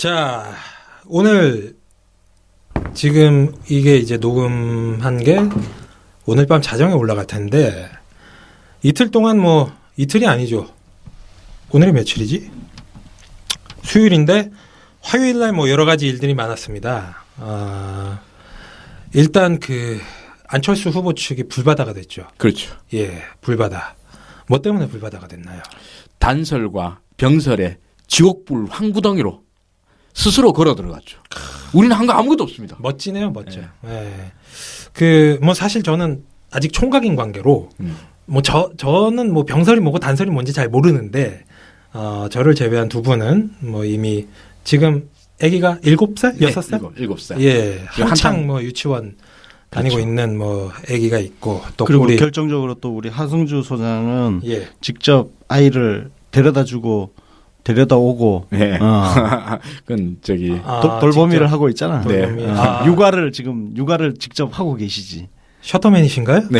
자, 오늘 지금 이게 이제 녹음한 게 오늘 밤 자정에 올라갈 텐데 이틀 동안 뭐 이틀이 아니죠. 오늘이 며칠이지? 수요일인데 화요일날 뭐 여러 가지 일들이 많았습니다. 일단 그 안철수 후보 측이 불바다가 됐죠. 그렇죠. 예, 불바다. 뭐 때문에 불바다가 됐나요? 단설과 병설의 지옥불 황구덩이로 스스로 걸어 들어갔죠. 우리는 한 거 아무것도 없습니다. 멋지네요, 멋져. 예. 그 뭐 사실 저는 아직 총각인 관계로 뭐 저는 뭐 병설이 뭐고 단설이 뭔지 잘 모르는데 저를 제외한 두 분은 뭐 이미 지금 아기가 7살? 6살? 7살. 예. 한창 뭐 유치원 다니고 그렇죠. 있는 뭐 아기가 있고 또 그리고 우리 결정적으로 또 우리 하승주 소장은 예. 직접 아이를 데려다 주고 데려다 오고 네. 그건 저기 돌보미를 직접 하고 있잖아. 돌보미. 네. 육아를 직접 하고 계시지. 셔터맨이신가요? 네.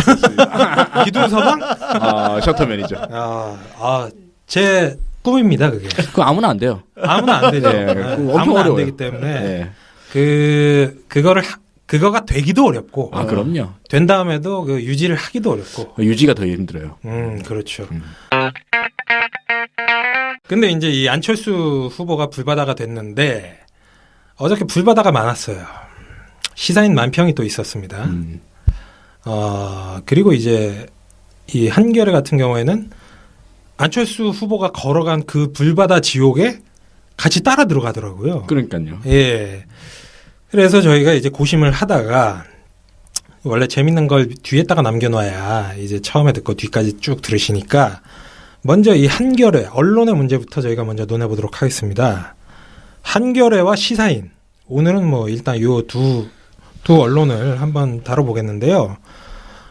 기둥서방? 셔터맨이죠. 제 꿈입니다, 그게. 그거 아무나 안 돼요. 아무나 안 되죠. 네, 그거 엄청 아무나 안 어려워요. 되기 때문에 네. 그거가 되기도 어렵고 그럼요. 된 다음에도 그 유지를 하기도 어렵고. 유지가 더 힘들어요. 그렇죠. 근데 이제 이 안철수 후보가 불바다가 됐는데 어저께 불바다가 많았어요. 시사인 만평이 또 있었습니다. 그리고 이제 이 한겨레 같은 경우에는 안철수 후보가 걸어간 그 불바다 지옥에 같이 따라 들어가더라고요. 그러니까요. 예. 그래서 저희가 이제 고심을 하다가 원래 재밌는 걸 뒤에다가 남겨놔야 이제 처음에 듣고 뒤까지 쭉 들으시니까 먼저 이 한겨레 언론의 문제부터 저희가 먼저 논해보도록 하겠습니다. 한겨레와 시사인 오늘은 뭐 일단 요 두 언론을 한번 다뤄보겠는데요.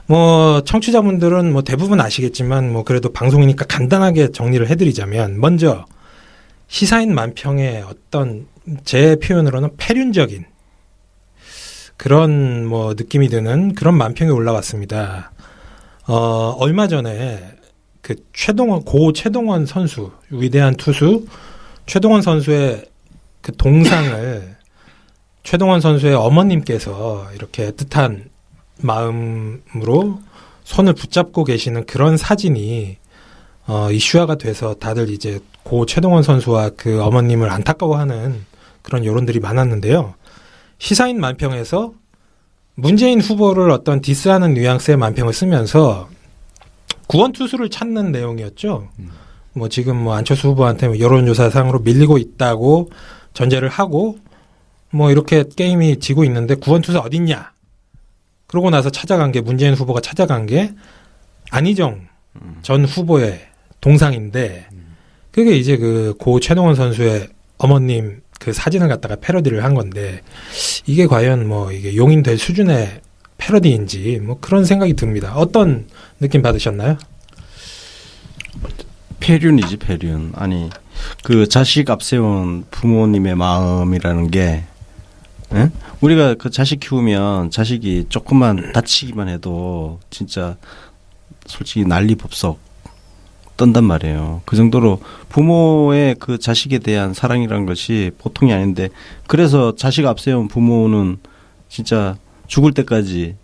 뭐 청취자분들은 뭐 대부분 아시겠지만 뭐 그래도 방송이니까 간단하게 정리를 해드리자면 먼저 시사인 만평의 어떤 제 표현으로는 폐륜적인 그런 뭐 느낌이 드는 그런 만평이 올라왔습니다. 얼마 전에 그 고 최동원 선수 위대한 투수 최동원 선수의 그 동상을 최동원 선수의 어머님께서 이렇게 애틋한 마음으로 손을 붙잡고 계시는 그런 사진이 이슈화가 돼서 다들 이제 고 최동원 선수와 그 어머님을 안타까워하는 그런 여론들이 많았는데요. 시사인 만평에서 문재인 후보를 어떤 디스하는 뉘앙스의 만평을 쓰면서 구원 투수를 찾는 내용이었죠. 뭐 지금 뭐 안철수 후보한테 여론조사상으로 밀리고 있다고 전제를 하고 뭐 이렇게 게임이 지고 있는데 구원 투수 어딨냐? 그러고 나서 찾아간 게 문재인 후보가 찾아간 게 안희정 전 후보의 동상인데 그게 이제 그 고 최동원 선수의 어머님 그 사진을 갖다가 패러디를 한 건데 이게 과연 뭐 이게 용인될 수준의 패러디인지 뭐 그런 생각이 듭니다. 어떤 느낌 받으셨나요? 폐륜이지 폐륜. 아니 그 자식 앞세운 부모님의 마음이라는 게 에? 우리가 그 자식 키우면 자식이 조금만 다치기만 해도 진짜 솔직히 난리법석 떤단 말이에요. 그 정도로 부모의 그 자식에 대한 사랑이라는 것이 보통이 아닌데 그래서 자식 앞세운 부모는 진짜 죽을 때까지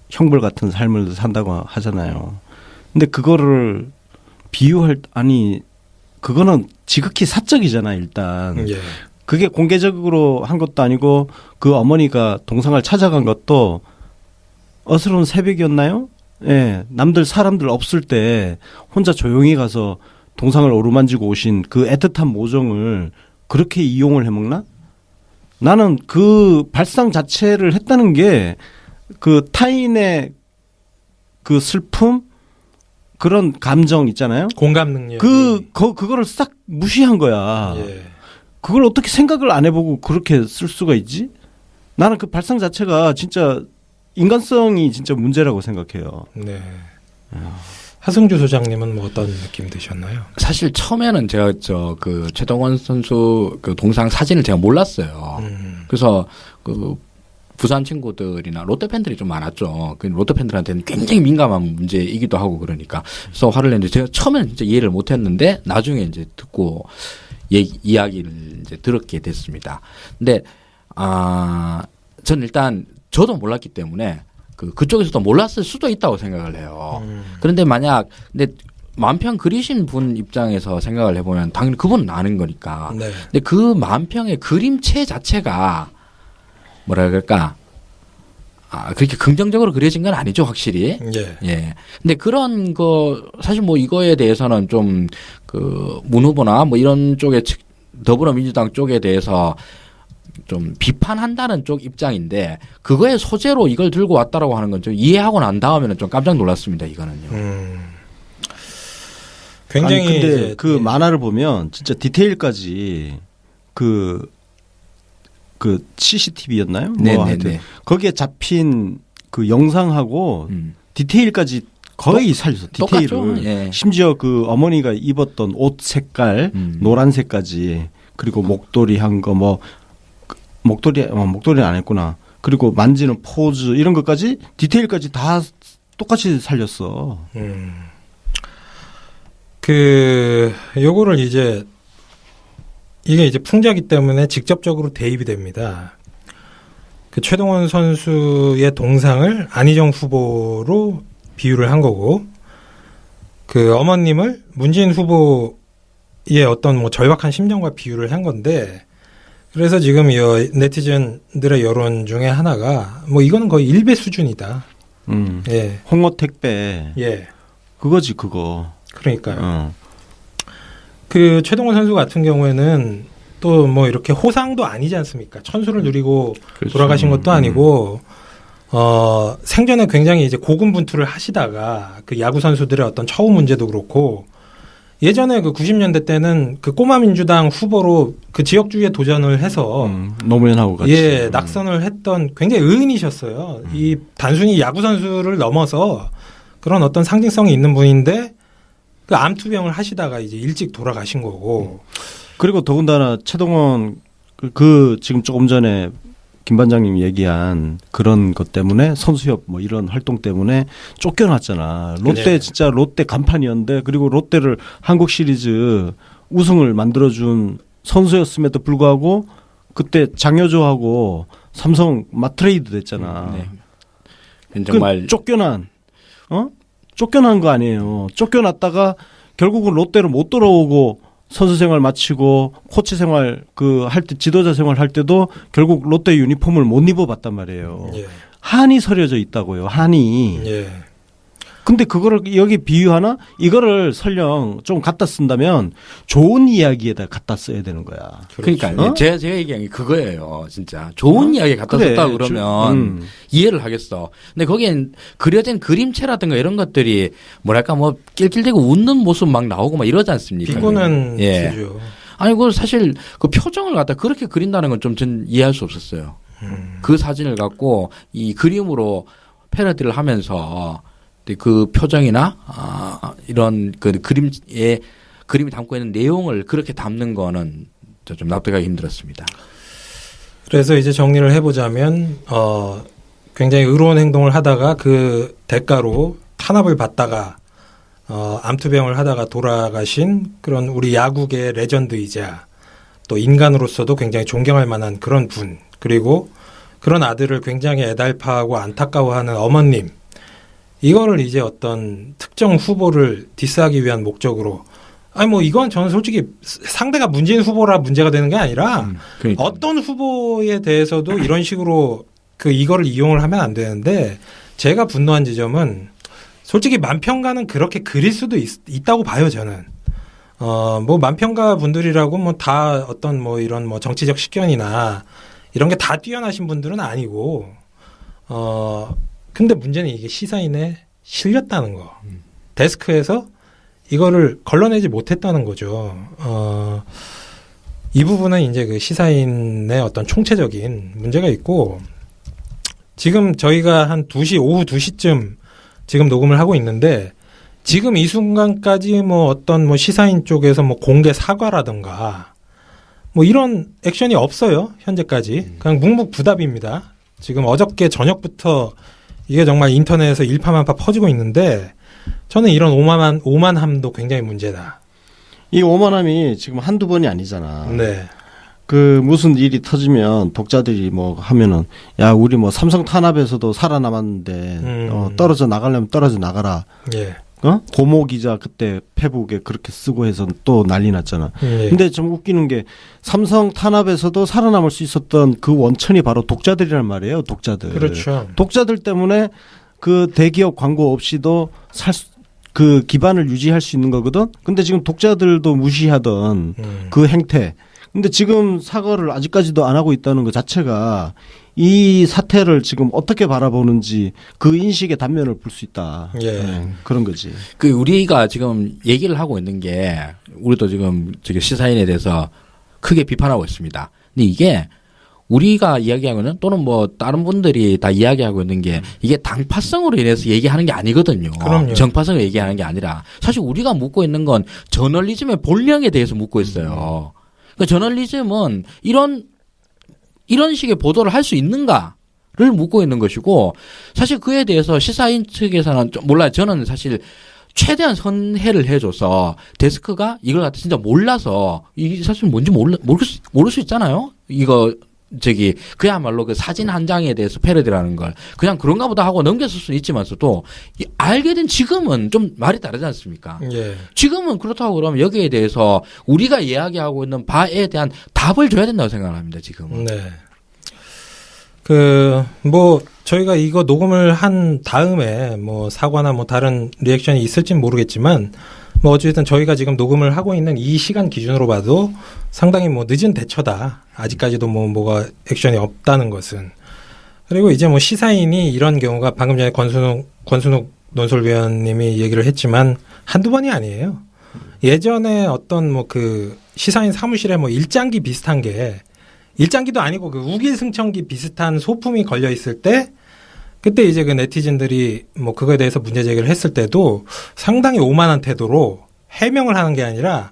형벌 같은 삶을 산다고 하잖아요. 근데 그거를 그거는 지극히 사적이잖아 일단. 예. 그게 공개적으로 한 것도 아니고 그 어머니가 동상을 찾아간 것도 어스러운 새벽이었나요? 예, 사람들 없을 때 혼자 조용히 가서 동상을 어루만지고 오신 그 애틋한 모정을 그렇게 이용을 해먹나? 나는 그 발상 자체를 했다는 게 그 타인의 그 슬픔 그런 감정 있잖아요. 공감 능력. 그거를 싹 무시한 거야. 예. 그걸 어떻게 생각을 안 해보고 그렇게 쓸 수가 있지? 나는 그 발상 자체가 진짜 인간성이 진짜 문제라고 생각해요. 네. 하승주 소장님은 뭐 어떤 느낌 드셨나요? 사실 처음에는 제가 그 최동원 선수 그 동상 사진을 제가 몰랐어요. 그래서 그 부산 친구들이나 롯데 팬들이 좀 많았죠. 그 롯데 팬들한테는 굉장히 민감한 문제이기도 하고 그러니까. 그래서 화를 냈는데 제가 처음에는 진짜 이해를 못 했는데 나중에 이제 듣고 이야기를 이제 들었게 됐습니다. 근데 저는 일단 저도 몰랐기 때문에 그쪽에서도 몰랐을 수도 있다고 생각을 해요. 그런데 근데 만평 그리신 분 입장에서 생각을 해보면 당연히 그분은 아는 거니까. 네. 근데 그 만평의 그림체 자체가 뭐라 그럴까? 그렇게 긍정적으로 그려진 건 아니죠, 확실히. 예. 예. 근데 그런 거, 사실 뭐 이거에 대해서는 좀, 문 후보나 뭐 이런 쪽에, 더불어민주당 쪽에 대해서 좀 비판한다는 쪽 입장인데, 그거의 소재로 이걸 들고 왔다라고 하는 건 좀 이해하고 난 다음에는 좀 깜짝 놀랐습니다, 이거는요. 굉장히. 아니, 근데 이제, 그 만화를 보면 진짜 디테일까지 그 CCTV였나요? 뭐 하여튼 거기에 잡힌 그 영상하고 디테일까지 거의 살렸어. 디테일을. 예. 심지어 그 어머니가 입었던 옷 색깔 노란색까지 그리고 목도리 한 거 뭐 목도리는 안 했구나. 그리고 만지는 포즈 이런 것까지 디테일까지 다 똑같이 살렸어. 요거를 이게 이제 풍자기 때문에 직접적으로 대입이 됩니다. 그 최동원 선수의 동상을 안희정 후보로 비유를 한 거고, 그 어머님을 문재인 후보의 어떤 뭐 절박한 심정과 비유를 한 건데, 그래서 지금 이 네티즌들의 여론 중에 하나가 뭐 이거는 거의 일배 수준이다. 예. 홍어 택배. 예. 그거지 그거. 그러니까요. 그 최동원 선수 같은 경우에는 또 뭐 이렇게 호상도 아니지 않습니까? 천수를 누리고 그렇죠. 돌아가신 것도 아니고 생전에 굉장히 이제 고군분투를 하시다가 그 야구 선수들의 어떤 처우 문제도 그렇고 예전에 그 90년대 때는 그 꼬마 민주당 후보로 그 지역주의에 도전을 해서 노무현하고 같이 예, 낙선을 했던 굉장히 의인이셨어요. 이 단순히 야구 선수를 넘어서 그런 어떤 상징성이 있는 분인데 그 암투병을 하시다가 이제 일찍 돌아가신 거고. 그리고 더군다나 최동원 그 지금 조금 전에 김 반장님 얘기한 그런 것 때문에 선수협 뭐 이런 활동 때문에 쫓겨났잖아. 롯데 네. 진짜 롯데 간판이었는데 그리고 롯데를 한국 시리즈 우승을 만들어준 선수였음에도 불구하고 그때 장효조하고 삼성 맞트레이드 됐잖아. 네. 정말 쫓겨난 거 아니에요. 쫓겨났다가 결국은 롯데로 못 돌아오고 선수 생활 마치고 코치 생활 할 때 지도자 생활 할 때도 결국 롯데 유니폼을 못 입어봤단 말이에요. 예. 한이 서려져 있다고요. 한이. 예. 근데 그거를 여기 비유하나 이거를 설령 좀 갖다 쓴다면 좋은 이야기에다 갖다 써야 되는 거야. 그러니까 제가 얘기한 게 그거예요. 진짜 좋은 이야기 갖다 그래. 썼다 그러면 이해를 하겠어. 근데 거기엔 그려진 그림체라든가 이런 것들이 뭐랄까 뭐 낄낄대고 웃는 모습 막 나오고 막 이러지 않습니까? 비꼬는 예. 수죠. 아니 그 사실 그 표정을 갖다 그렇게 그린다는 건 좀 전 이해할 수 없었어요. 그 사진을 갖고 이 그림으로 패러디를 하면서 그 표정이나 이런 그 그림이 담고 있는 내용을 그렇게 담는 거는 좀 납득하기 힘들었습니다. 그래서 이제 정리를 해보자면 굉장히 의로운 행동을 하다가 그 대가로 탄압을 받다가 암투병을 하다가 돌아가신 그런 우리 야구계의 레전드이자 또 인간으로서도 굉장히 존경할 만한 그런 분, 그리고 그런 아들을 굉장히 애달파하고 안타까워하는 어머님, 이거를 이제 어떤 특정 후보를 디스하기 위한 목적으로, 아니 뭐 이건 저는 솔직히 상대가 문재인 후보라 문제가 되는 게 아니라 그러니까. 어떤 후보에 대해서도 이런 식으로 이거를 이용을 하면 안 되는데, 제가 분노한 지점은 솔직히 만평가는 그렇게 그릴 수도 있다고 봐요, 저는. 뭐 만평가 분들이라고 뭐 다 어떤 뭐 이런 뭐 정치적 식견이나 이런 게 다 뛰어나신 분들은 아니고, 근데 문제는 이게 시사인에 실렸다는 거. 데스크에서 이거를 걸러내지 못했다는 거죠. 이 부분은 이제 그 시사인의 어떤 총체적인 문제가 있고, 지금 저희가 한 오후 2시쯤 지금 녹음을 하고 있는데, 지금 이 순간까지 뭐 어떤 뭐 시사인 쪽에서 뭐 공개 사과라든가 뭐 이런 액션이 없어요. 현재까지. 그냥 묵묵부답입니다. 지금 어저께 저녁부터 이게 정말 인터넷에서 일파만파 퍼지고 있는데, 저는 이런 오만함도 굉장히 문제다. 이 오만함이 지금 한두 번이 아니잖아. 네. 그 무슨 일이 터지면 독자들이 뭐 하면은 야 우리 뭐 삼성 탄압에서도 살아남았는데 떨어져 나가려면 떨어져 나가라. 예. 고모 기자 그때 페북에 그렇게 쓰고 해서 또 난리 났잖아. 예. 근데 좀 웃기는 게 삼성 탄압에서도 살아남을 수 있었던 그 원천이 바로 독자들이란 말이에요. 독자들. 그렇죠. 독자들 때문에 그 대기업 광고 없이도 그 기반을 유지할 수 있는 거거든. 근데 지금 독자들도 무시하던 그 행태. 근데 지금 사과를 아직까지도 안 하고 있다는 것 자체가 이 사태를 지금 어떻게 바라보는지 그 인식의 단면을 볼 수 있다. 예. 그런 거지. 그 우리가 지금 얘기를 하고 있는 게 우리도 지금 시사인에 대해서 크게 비판하고 있습니다. 근데 이게 우리가 이야기하고는 또는 뭐 다른 분들이 다 이야기하고 있는 게 이게 당파성으로 인해서 얘기하는 게 아니거든요. 그럼요. 정파성을 얘기하는 게 아니라 사실 우리가 묻고 있는 건 저널리즘의 본령에 대해서 묻고 있어요. 그러니까 저널리즘은 이런 식의 보도를 할 수 있는가를 묻고 있는 것이고 사실 그에 대해서 시사인 측에서는 몰라요. 저는 사실 최대한 선회를 해줘서 데스크가 이걸 갖다 진짜 몰라서 이게 사실 뭔지 모를 수 있잖아요. 이거 그야말로 그 사진 한 장에 대해서 패러디라는 걸 그냥 그런가 보다 하고 넘겼을 수는 있지만서도 알게 된 지금은 좀 말이 다르지 않습니까? 예. 지금은 그렇다고 그러면 여기에 대해서 우리가 이야기하고 있는 바에 대한 답을 줘야 된다고 생각합니다, 지금은. 네. 저희가 이거 녹음을 한 다음에 뭐 사과나 뭐 다른 리액션이 있을진 모르겠지만 뭐 어쨌든 저희가 지금 녹음을 하고 있는 이 시간 기준으로 봐도 상당히 뭐 늦은 대처다. 아직까지도 뭐가 액션이 없다는 것은. 그리고 이제 뭐 시사인이 이런 경우가 방금 전에 권순욱 논설위원님이 얘기를 했지만 한두 번이 아니에요. 예전에 어떤 뭐 그 시사인 사무실에 뭐 일장기 비슷한 게 일장기도 아니고 그 우길승천기 비슷한 소품이 걸려 있을 때 그때 이제 그 네티즌들이 뭐 그거에 대해서 문제 제기를 했을 때도 상당히 오만한 태도로 해명을 하는 게 아니라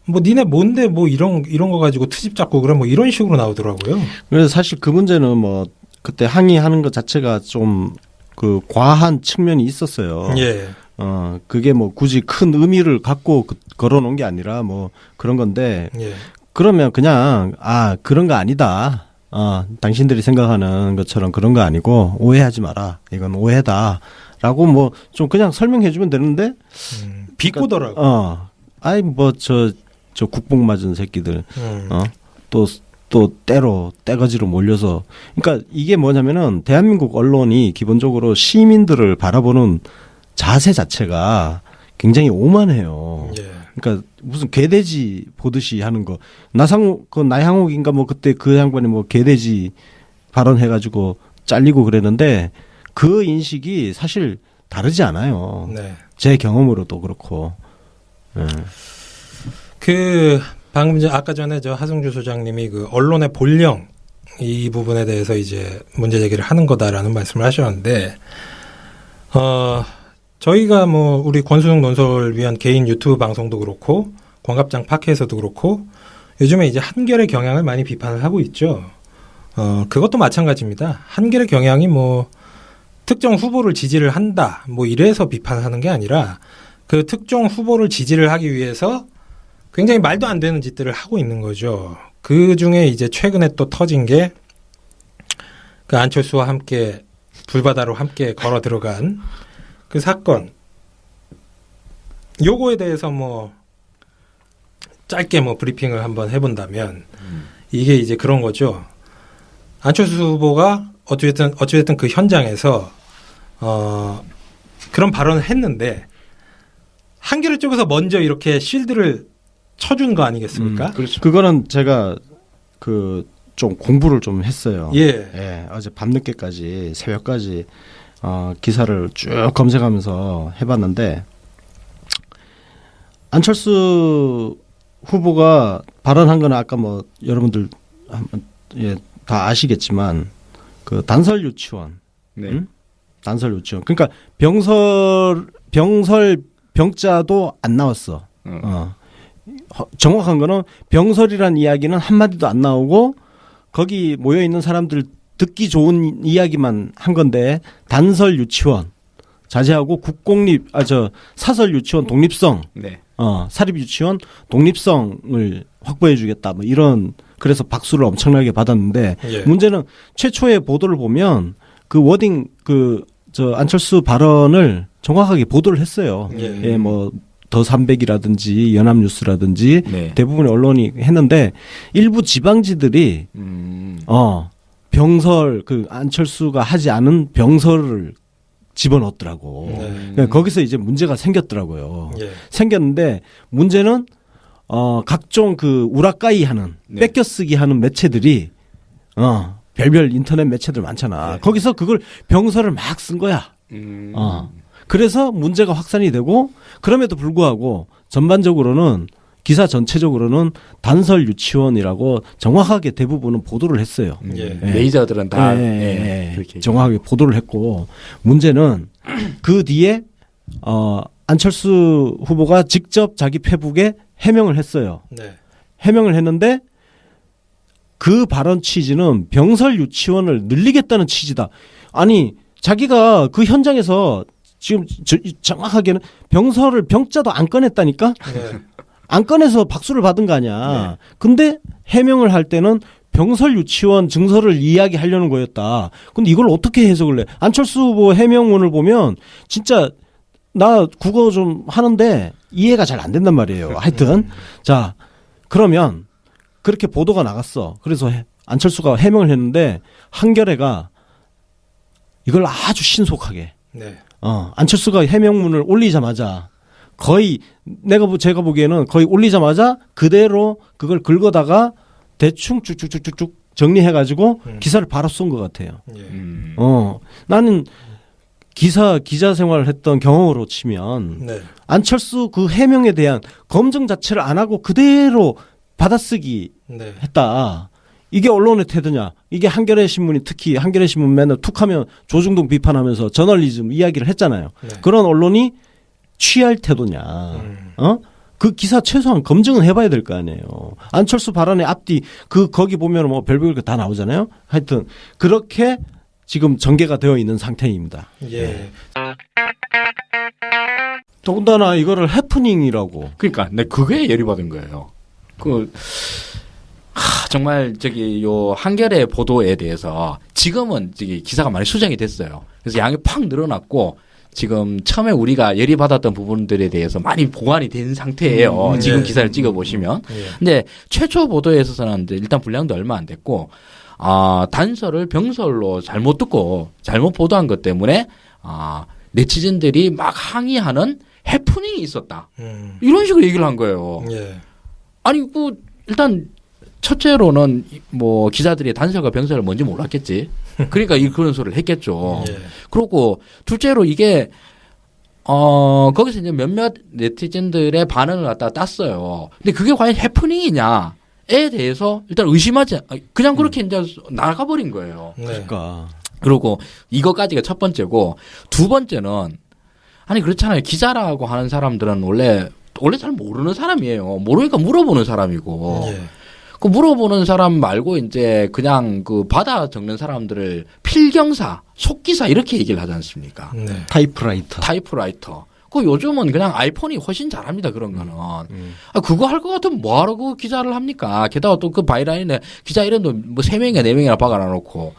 뭐 니네 뭔데 뭐 이런 거 가지고 트집 잡고 그래 뭐 이런 식으로 나오더라고요. 그래서 사실 그 문제는 뭐 그때 항의하는 것 자체가 좀 그 과한 측면이 있었어요. 예. 그게 뭐 굳이 큰 의미를 갖고 걸어놓은 게 아니라 뭐 그런 건데 예. 그러면 그냥 그런 거 아니다. 당신들이 생각하는 것처럼 그런 거 아니고 오해하지 마라. 이건 오해다라고 뭐 좀 그냥 설명해 주면 되는데 비꼬더라고. 아이 뭐 저 국뽕 맞은 새끼들 또 떼거지로 몰려서 그러니까 이게 뭐냐면은 대한민국 언론이 기본적으로 시민들을 바라보는 자세 자체가 굉장히 오만해요. 예. 그러니까 무슨 개돼지 보듯이 하는 거. 나향옥인가 뭐 그때 그 양반이 뭐 개돼지 발언해가지고 잘리고 그랬는데 그 인식이 사실 다르지 않아요. 네. 제 경험으로도 그렇고. 방금 아까 전에 하승주 소장님이 그 언론의 본령 이 부분에 대해서 이제 문제 제기를 하는 거다라는 말씀을 하셨는데, 저희가 뭐 우리 권순욱 논설위원 개인 유튜브 방송도 그렇고 광갑장 팟캐에서도 그렇고 요즘에 이제 한결의 경향을 많이 비판을 하고 있죠. 그것도 마찬가지입니다. 한결의 경향이 뭐 특정 후보를 지지를 한다 뭐 이래서 비판하는 게 아니라 그 특정 후보를 지지를 하기 위해서 굉장히 말도 안 되는 짓들을 하고 있는 거죠. 그 중에 이제 최근에 또 터진 게 그 안철수와 함께 불바다로 함께 걸어 들어간 그 사건. 요거에 대해서 뭐 짧게 뭐 브리핑을 한번 해본다면 이게 이제 그런 거죠. 안철수 후보가 어쨌든 그 현장에서 그런 발언을 했는데 한겨레 쪽에서 먼저 이렇게 실드를 쳐준 거 아니겠습니까? 그렇죠. 그거는 제가 좀 공부를 좀 했어요. 예. 어제 밤늦게까지 새벽까지 기사를 쭉 검색하면서 해봤는데 안철수 후보가 발언한 거는 아까 뭐 여러분들 다 아시겠지만 그 단설 유치원, 단설 유치원. 그러니까 병자도 안 나왔어. 정확한 거는 병설이란 이야기는 한마디도 안 나오고 거기 모여 있는 사람들 듣기 좋은 이야기만 한 건데 단설 유치원 자제하고 사설 유치원 독립성 사립유치원 독립성을 확보해주겠다. 뭐 이런 그래서 박수를 엄청나게 받았는데 예. 문제는 최초의 보도를 보면 그 워딩 저 안철수 발언을 정확하게 보도를 했어요. 예. 뭐 더 300이라든지 연합뉴스라든지 네. 대부분의 언론이 했는데 일부 지방지들이 병설 그 안철수가 하지 않은 병설을 집어넣었더라고. 그러니까 거기서 이제 문제가 생겼더라고요. 예. 생겼는데 문제는 각종 그 우라카이 하는 네. 뺏겨쓰기 하는 매체들이 별별 인터넷 매체들 많잖아. 네. 거기서 그걸 병설을 막 쓴 거야. 그래서 문제가 확산이 되고 그럼에도 불구하고 전반적으로는 기사 전체적으로는 단설 유치원이라고 정확하게 대부분은 보도를 했어요. 예. 메이저들은 다 그렇게 정확하게 보도를 했고 문제는 그 뒤에 안철수 후보가 직접 자기 페북에 해명을 했어요. 네. 해명을 했는데 그 발언 취지는 병설 유치원을 늘리겠다는 취지다. 아니 자기가 그 현장에서 지금 정확하게는 병자도 안 꺼냈다니까? 네. 안 꺼내서 박수를 받은 거 아니야. 네. 근데 해명을 할 때는 병설 유치원 증서를 이야기하려는 거였다. 근데 이걸 어떻게 해석을 해? 안철수 후보 해명문을 보면 진짜 나 국어 좀 하는데 이해가 잘 안 된단 말이에요. 하여튼 자 그러면 그렇게 보도가 나갔어. 그래서 안철수가 해명을 했는데 한겨레가 이걸 아주 신속하게 네. 안철수가 해명문을 올리자마자 거의 제가 보기에는 거의 올리자마자 그대로 그걸 긁어다가 대충 쭉쭉쭉쭉 정리해가지고 기사를 바로 쏜 것 같아요. 예. 나는 기자 생활을 했던 경험으로 치면 네. 안철수 그 해명에 대한 검증 자체를 안 하고 그대로 받아쓰기 네. 했다. 이게 언론의 태도냐? 이게 한겨레 신문이 특히 한겨레 신문 맨날 툭하면 조중동 비판하면서 저널리즘 이야기를 했잖아요. 네. 그런 언론이 취할 태도냐? 그 기사 최소한 검증은 해봐야 될 거 아니에요. 안철수 발언의 앞뒤 거기 보면 뭐 별별 거 다 나오잖아요. 하여튼 그렇게 지금 전개가 되어 있는 상태입니다. 예. 더군다나 이거를 해프닝이라고. 그러니까 내 그게 열이 받은 거예요. 정말 요 한겨레 보도에 대해서 지금은 기사가 많이 수정이 됐어요. 그래서 양이 팍 늘어났고 지금 처음에 우리가 열이 받았던 부분들에 대해서 많이 보완이 된 상태예요. 지금 기사를 찍어보시면. 근데 최초 보도에 있어서는 일단 분량도 얼마 안 됐고 단서를 병설로 잘못 듣고 잘못 보도한 것 때문에 네티즌들이 막 항의하는 해프닝이 있었다. 이런 식으로 얘기를 한 거예요. 예. 아니 일단 첫째로는 뭐 기자들이 단서가 병설을 뭔지 몰랐겠지. 그러니까 그런 소리를 했겠죠. 예. 그리고 둘째로 이게 거기서 이제 몇몇 네티즌들의 반응을 갖다가 땄어요. 근데 그게 과연 해프닝이냐에 대해서 일단 의심하지 그냥 그렇게 이제 나가버린 거예요. 네. 그러니까. 그리고 이거까지가 첫 번째고 두 번째는 아니 그렇잖아요. 기자라고 하는 사람들은 원래 잘 모르는 사람이에요. 모르니까 물어보는 사람이고. 예. 그 물어보는 사람 말고 이제 그냥 그 받아 적는 사람들을 필경사, 속기사 이렇게 얘기를 하지 않습니까? 네. 타이프라이터. 그 요즘은 그냥 아이폰이 훨씬 잘합니다. 그런 거는. 그거 할 것 같으면 뭐하러 그 기자를 합니까? 게다가 또 그 바이라인에 기자 이름도 뭐 3명이나 4명이나 박아놔놓고.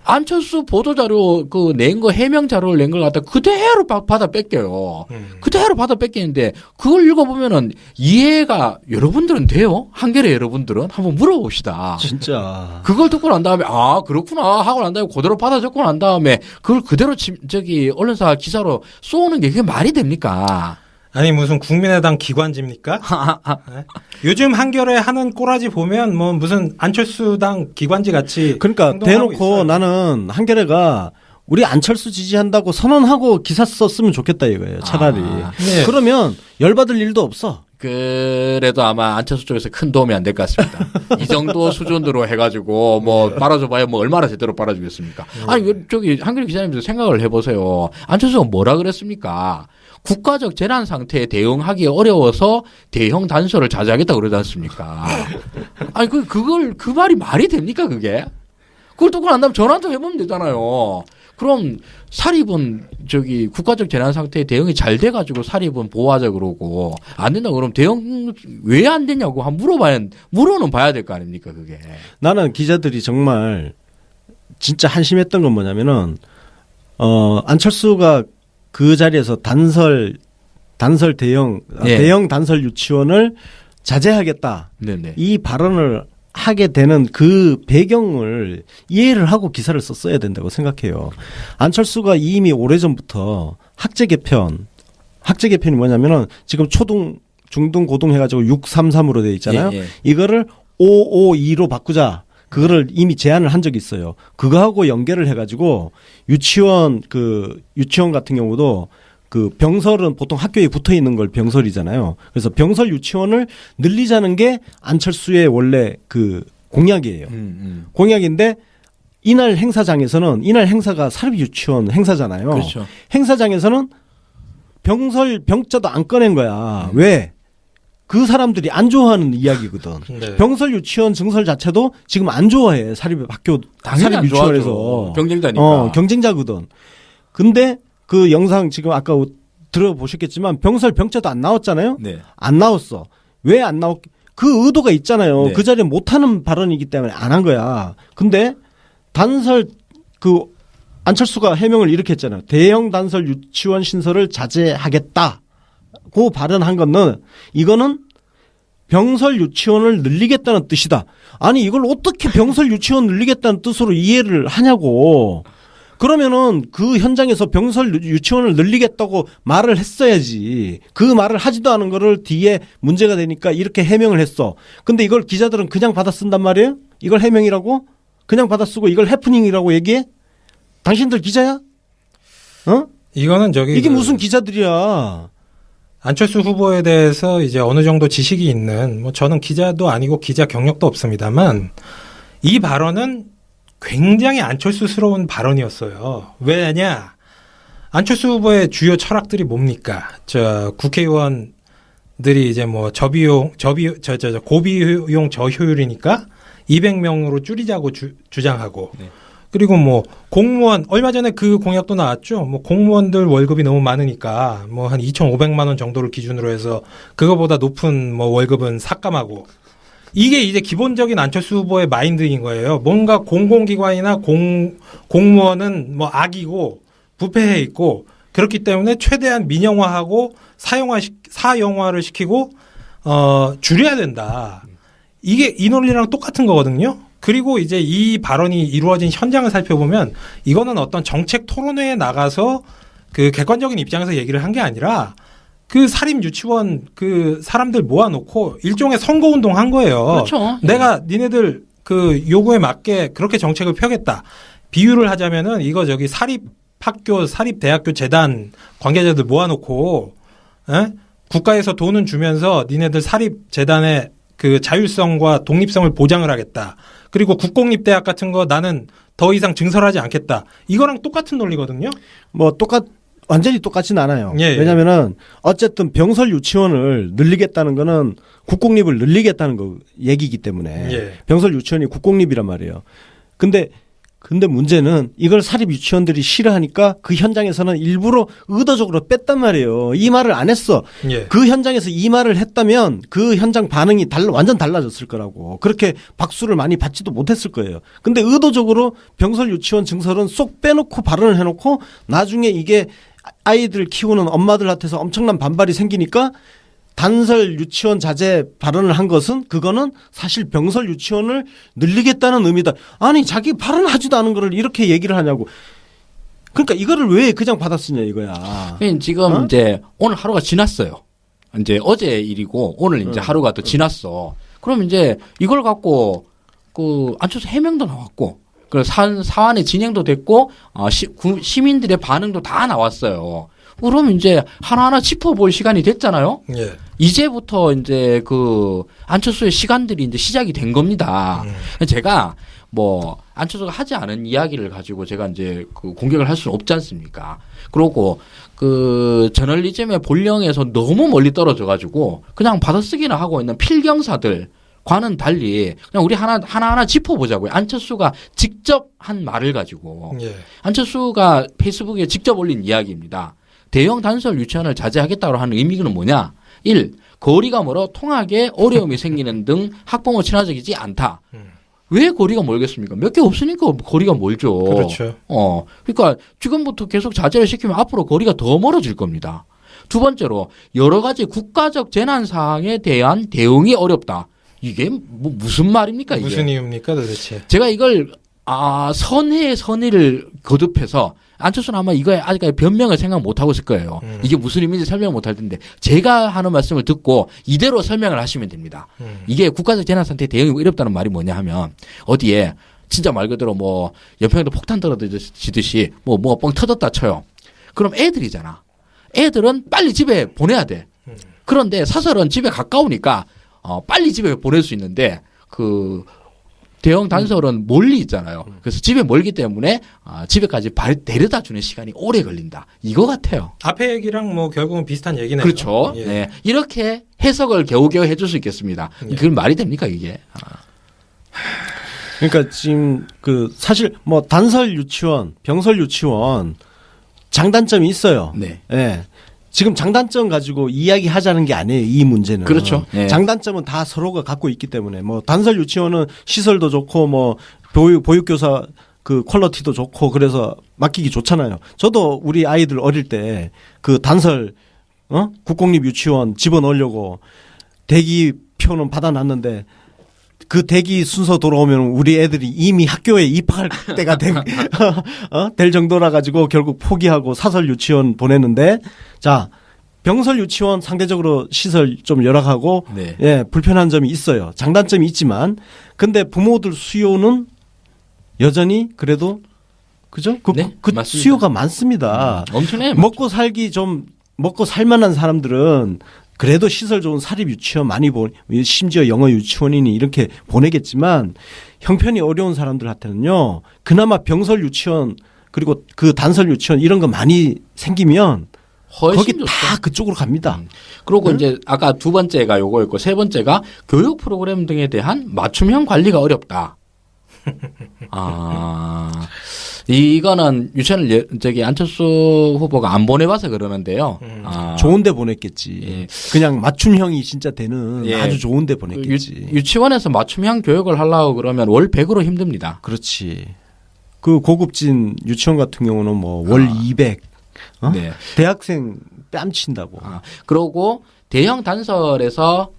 안철수 보도자료 낸 거 해명 자료를 낸 걸 갖다 그대로 받아 뺏겨요. 그대로 받아 뺏기는데 그걸 읽어보면은 이해가 여러분들은 돼요? 한겨레 여러분들은? 한번 물어봅시다. 진짜. 그걸 듣고 난 다음에 그렇구나 하고 난 다음에 그대로 받아 적고 난 다음에 그걸 그대로 언론사 기사로 쏘는 게 그게 말이 됩니까? 아니 무슨 국민의당 기관지입니까? 네? 요즘 한겨레 하는 꼬라지 보면 뭐 무슨 안철수당 기관지 같이 그러니까 대놓고 나는 한겨레가 우리 안철수 지지한다고 선언하고 기사 썼으면 좋겠다 이거예요. 차라리. 네. 그러면 열받을 일도 없어. 그래도 아마 안철수 쪽에서 큰 도움이 안 될 것 같습니다. 이 정도 수준으로 해가지고 뭐 빨아줘봐야 뭐 얼마나 제대로 빨아주겠습니까? 아니 한겨레 기자님도 생각을 해보세요. 안철수가 뭐라 그랬습니까? 국가적 재난 상태에 대응하기 어려워서 대형 단서를 자제하겠다 그러지 않습니까? 아니 그 말이 말이 됩니까 그게? 그걸 듣고 난 다음에 전화 좀 해보면 되잖아요. 그럼 사립은 저기 국가적 재난 상태에 대응이 잘 돼가지고 사립은 보호하자 그러고 안 된다 그러면 대응 왜 안 되냐고 물어는 봐야 될 거 아닙니까 그게. 나는 기자들이 정말 진짜 한심했던 건 뭐냐면은 안철수가 그 자리에서 대형 단설 유치원을 자제하겠다. 네네. 이 발언을 하게 되는 그 배경을 이해를 하고 기사를 썼어야 된다고 생각해요. 안철수가 이미 오래전부터 학제 개편이 뭐냐면은 지금 초등, 중등, 고등 해가지고 633으로 돼 있잖아요. 예, 예. 이거를 552로 바꾸자. 그거를 이미 제안을 한 적이 있어요. 그거하고 연계를 해가지고 유치원 같은 경우도 그 병설은 보통 학교에 붙어 있는 걸 병설이잖아요. 그래서 병설 유치원을 늘리자는 게 안철수의 원래 그 공약이에요. 공약인데 이날 행사가 사립 유치원 행사잖아요. 그렇죠. 행사장에서는 병자도 안 꺼낸 거야. 왜? 그 사람들이 안 좋아하는 이야기거든. 네. 병설 유치원 증설 자체도 지금 안 좋아해. 사립 당연히 안 유치원에서. 좋아하죠. 경쟁자니까. 경쟁자거든. 근데 그 영상 지금 아까 들어보셨겠지만 병자도 안 나왔잖아요. 네. 안 나왔어. 왜 안 그 의도가 있잖아요. 네. 그 자리에 못하는 발언이기 때문에 안 한 거야. 근데 안철수가 해명을 이렇게 했잖아요. 대형 단설 유치원 신설을 자제하겠다. 고 발언한 거는 이거는 병설 유치원을 늘리겠다는 뜻이다. 아니 이걸 어떻게 병설 유치원 늘리겠다는 뜻으로 이해를 하냐고. 그러면은 그 현장에서 병설 유치원을 늘리겠다고 말을 했어야지. 그 말을 하지도 않은 거를 뒤에 문제가 되니까 이렇게 해명을 했어. 근데 이걸 기자들은 그냥 받아 쓴단 말이에요? 이걸 해명이라고? 그냥 받아 쓰고 이걸 해프닝이라고 얘기해? 당신들 기자야? 이거는 이게 무슨 기자들이야. 안철수 후보에 대해서 이제 어느 정도 지식이 있는, 뭐 저는 기자도 아니고 기자 경력도 없습니다만, 이 발언은 굉장히 안철수스러운 발언이었어요. 왜냐? 안철수 후보의 주요 철학들이 뭡니까? 국회의원들이 이제 뭐 고비용 저효율이니까 200명으로 줄이자고 주장하고, 네. 그리고 뭐 공무원 얼마 전에 그 공약도 나왔죠. 뭐 공무원들 월급이 너무 많으니까 뭐 한 2,500만 원 정도를 기준으로 해서 그거보다 높은 뭐 월급은 삭감하고, 이게 이제 기본적인 안철수 후보의 마인드인 거예요. 뭔가 공공기관이나 공무원은 뭐 악이고 부패해 있고 그렇기 때문에 최대한 민영화하고 사영화를 시키고 줄여야 된다. 이게 이 논리랑 똑같은 거거든요. 그리고 이제 이 발언이 이루어진 현장을 살펴보면 이거는 어떤 정책 토론회에 나가서 그 객관적인 입장에서 얘기를 한 게 아니라 그 사립 유치원 그 사람들 모아놓고 일종의 선거운동 한 거예요. 그렇죠. 내가 니네들 그 요구에 맞게 그렇게 정책을 펴겠다. 비유를 하자면은 이거 사립학교, 사립대학교 재단 관계자들 모아놓고 국가에서 돈은 주면서 니네들 사립재단의 그 자율성과 독립성을 보장을 하겠다. 그리고 국공립대학 같은 거 나는 더 이상 증설하지 않겠다. 이거랑 똑같은 논리거든요. 완전히 똑같진 않아요. 예. 왜냐면은 어쨌든 병설 유치원을 늘리겠다는 거는 국공립을 늘리겠다는 거 얘기이기 때문에 예. 병설 유치원이 국공립이란 말이에요. 근데 문제는 이걸 사립 유치원들이 싫어하니까 그 현장에서는 일부러 의도적으로 뺐단 말이에요. 이 말을 안 했어. 예. 그 현장에서 이 말을 했다면 그 현장 반응이 완전 달라졌을 거라고. 그렇게 박수를 많이 받지도 못했을 거예요. 근데 의도적으로 병설 유치원 증설은 쏙 빼놓고 발언을 해놓고 나중에 이게 아이들 키우는 엄마들한테서 엄청난 반발이 생기니까 단설 유치원 자제 발언을 한 것은 그거는 사실 병설 유치원을 늘리겠다는 의미다. 아니 자기 발언하지도 않은 거를 이렇게 얘기를 하냐고. 그러니까 이거를 왜 그냥 받아쓰냐 이거야. 지금 이제 오늘 하루가 지났어요. 이제 어제 일이고 오늘 이제 하루가 또 지났어. 그럼 이제 이걸 갖고 그 안철수 해명도 나왔고 그 사안의 진행도 됐고 시민들의 반응도 다 나왔어요. 그럼 이제 하나하나 짚어볼 시간이 됐잖아요. 예. 이제부터 이제 그 안철수의 시간들이 이제 시작이 된 겁니다. 제가 뭐 안철수가 하지 않은 이야기를 가지고 제가 이제 그 공격을 할 수는 없지 않습니까? 그러고 그 저널리즘의 본령에서 너무 멀리 떨어져 가지고 그냥 받아쓰기나 하고 있는 필경사들 과는 달리 그냥 우리 하나하나 짚어보자고요. 안철수가 직접 한 말을 가지고 예. 안철수가 페이스북에 직접 올린 이야기입니다. 대형 단설 유치원을 자제하겠다고 하는 의미는 뭐냐? 1. 거리가 멀어 통학에 어려움이 생기는 등 학부모 친화적이지 않다. 왜 거리가 멀겠습니까? 몇 개 없으니까 거리가 멀죠. 그렇죠. 그러니까 지금부터 계속 자제를 시키면 앞으로 거리가 더 멀어질 겁니다. 두 번째로 여러 가지 국가적 재난 사항에 대한 대응이 어렵다. 이게 무슨 말입니까? 이게? 무슨 이유입니까 도대체? 제가 이걸 선의의 선의를 거듭해서 안철수는 아마 이거에 아직까지 변명을 생각 못하고 있을 거예요. 이게 무슨 의미인지 설명 못할 텐데 제가 하는 말씀을 듣고 이대로 설명을 하시면 됩니다. 이게 국가적 재난상태 대응이 어렵다는 말이 뭐냐 하면 어디에 진짜 말 그대로 뭐 연평도 폭탄 떨어지듯이 뭐가 뻥 터졌다 쳐요. 그럼 애들이잖아. 애들은 빨리 집에 보내야 돼. 그런데 사설은 집에 가까우니까 빨리 집에 보낼 수 있는데 그 대형 단설은 멀리 있잖아요. 그래서 집에 멀기 때문에 집에까지 데려다 주는 시간이 오래 걸린다. 이거 같아요. 앞에 얘기랑 뭐 결국은 비슷한 얘기네요. 그렇죠. 예. 네. 이렇게 해석을 겨우겨우 해줄 수 있겠습니다. 예. 그건 말이 됩니까 이게? 그러니까 지금 그 사실 뭐 단설 유치원, 병설 유치원 장단점이 있어요. 네. 예. 지금 장단점 가지고 이야기하자는 게 아니에요. 이 문제는. 그렇죠. 네. 장단점은 다 서로가 갖고 있기 때문에 뭐 단설 유치원은 시설도 좋고 뭐 보육교사 그 퀄리티도 좋고 그래서 맡기기 좋잖아요. 저도 우리 아이들 어릴 때 그 단설 국공립 유치원 집어넣으려고 대기표는 받아놨는데 그 대기 순서 돌아오면 우리 애들이 이미 학교에 입학할 때가 될 정도라 가지고 결국 포기하고 사설 유치원 보냈는데 자 병설 유치원 상대적으로 시설 좀 열악하고 네. 예 불편한 점이 있어요. 장단점이 있지만 근데 부모들 수요는 여전히 그래도 그죠? 그 맞습니다. 수요가 많습니다. 엄청나요. 먹고 살만한 사람들은 그래도 시설 좋은 사립 유치원 많이 심지어 영어 유치원이니 이렇게 보내겠지만 형편이 어려운 사람들한테는요. 그나마 병설 유치원 그리고 그 단설 유치원 이런 거 많이 생기면 거기 좋죠. 다 그쪽으로 갑니다. 그리고 이제 아까 두 번째가 요거였고 세 번째가 교육 프로그램 등에 대한 맞춤형 관리가 어렵다. 이거는 유치원을 안철수 후보가 안 보내봐서 그러는데요. 좋은데 보냈겠지. 예. 그냥 맞춤형이 진짜 되는 예. 아주 좋은데 보냈겠지. 유치원에서 맞춤형 교육을 하려고 그러면 월 100으로 힘듭니다. 그렇지. 그 고급진 유치원 같은 경우는 뭐 월 200. 네. 대학생 뺨친다고. 그러고 대형 단설에서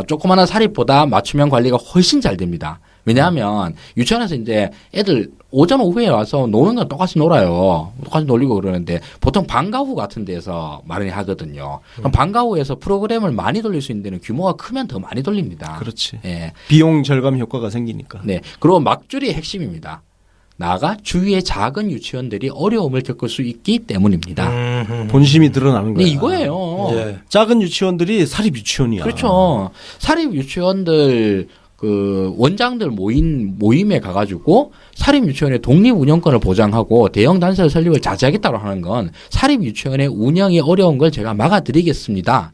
조그마한 사립보다 맞춤형 관리가 훨씬 잘 됩니다. 왜냐하면 유치원에서 이제 애들 오전 오후에 와서 노는 건 똑같이 놀아요. 똑같이 놀리고 그러는데 보통 방과 후 같은 데서 마련히 하거든요. 그럼 방과 후에서 프로그램을 많이 돌릴 수 있는 데는 규모가 크면 더 많이 돌립니다. 그렇지. 예. 비용 절감 효과가 생기니까. 네. 그리고 막줄이 핵심입니다. 나아가 주위의 작은 유치원들이 어려움을 겪을 수 있기 때문입니다. 본심이 드러나는 거야. 네, 이거예요. 예. 작은 유치원들이 사립 유치원이야. 그렇죠. 사립 유치원들 그 원장들 모임에 가가지고 사립 유치원의 독립 운영권을 보장하고 대형 단설 설립을 자제하겠다고 하는 건 사립 유치원의 운영이 어려운 걸 제가 막아드리겠습니다.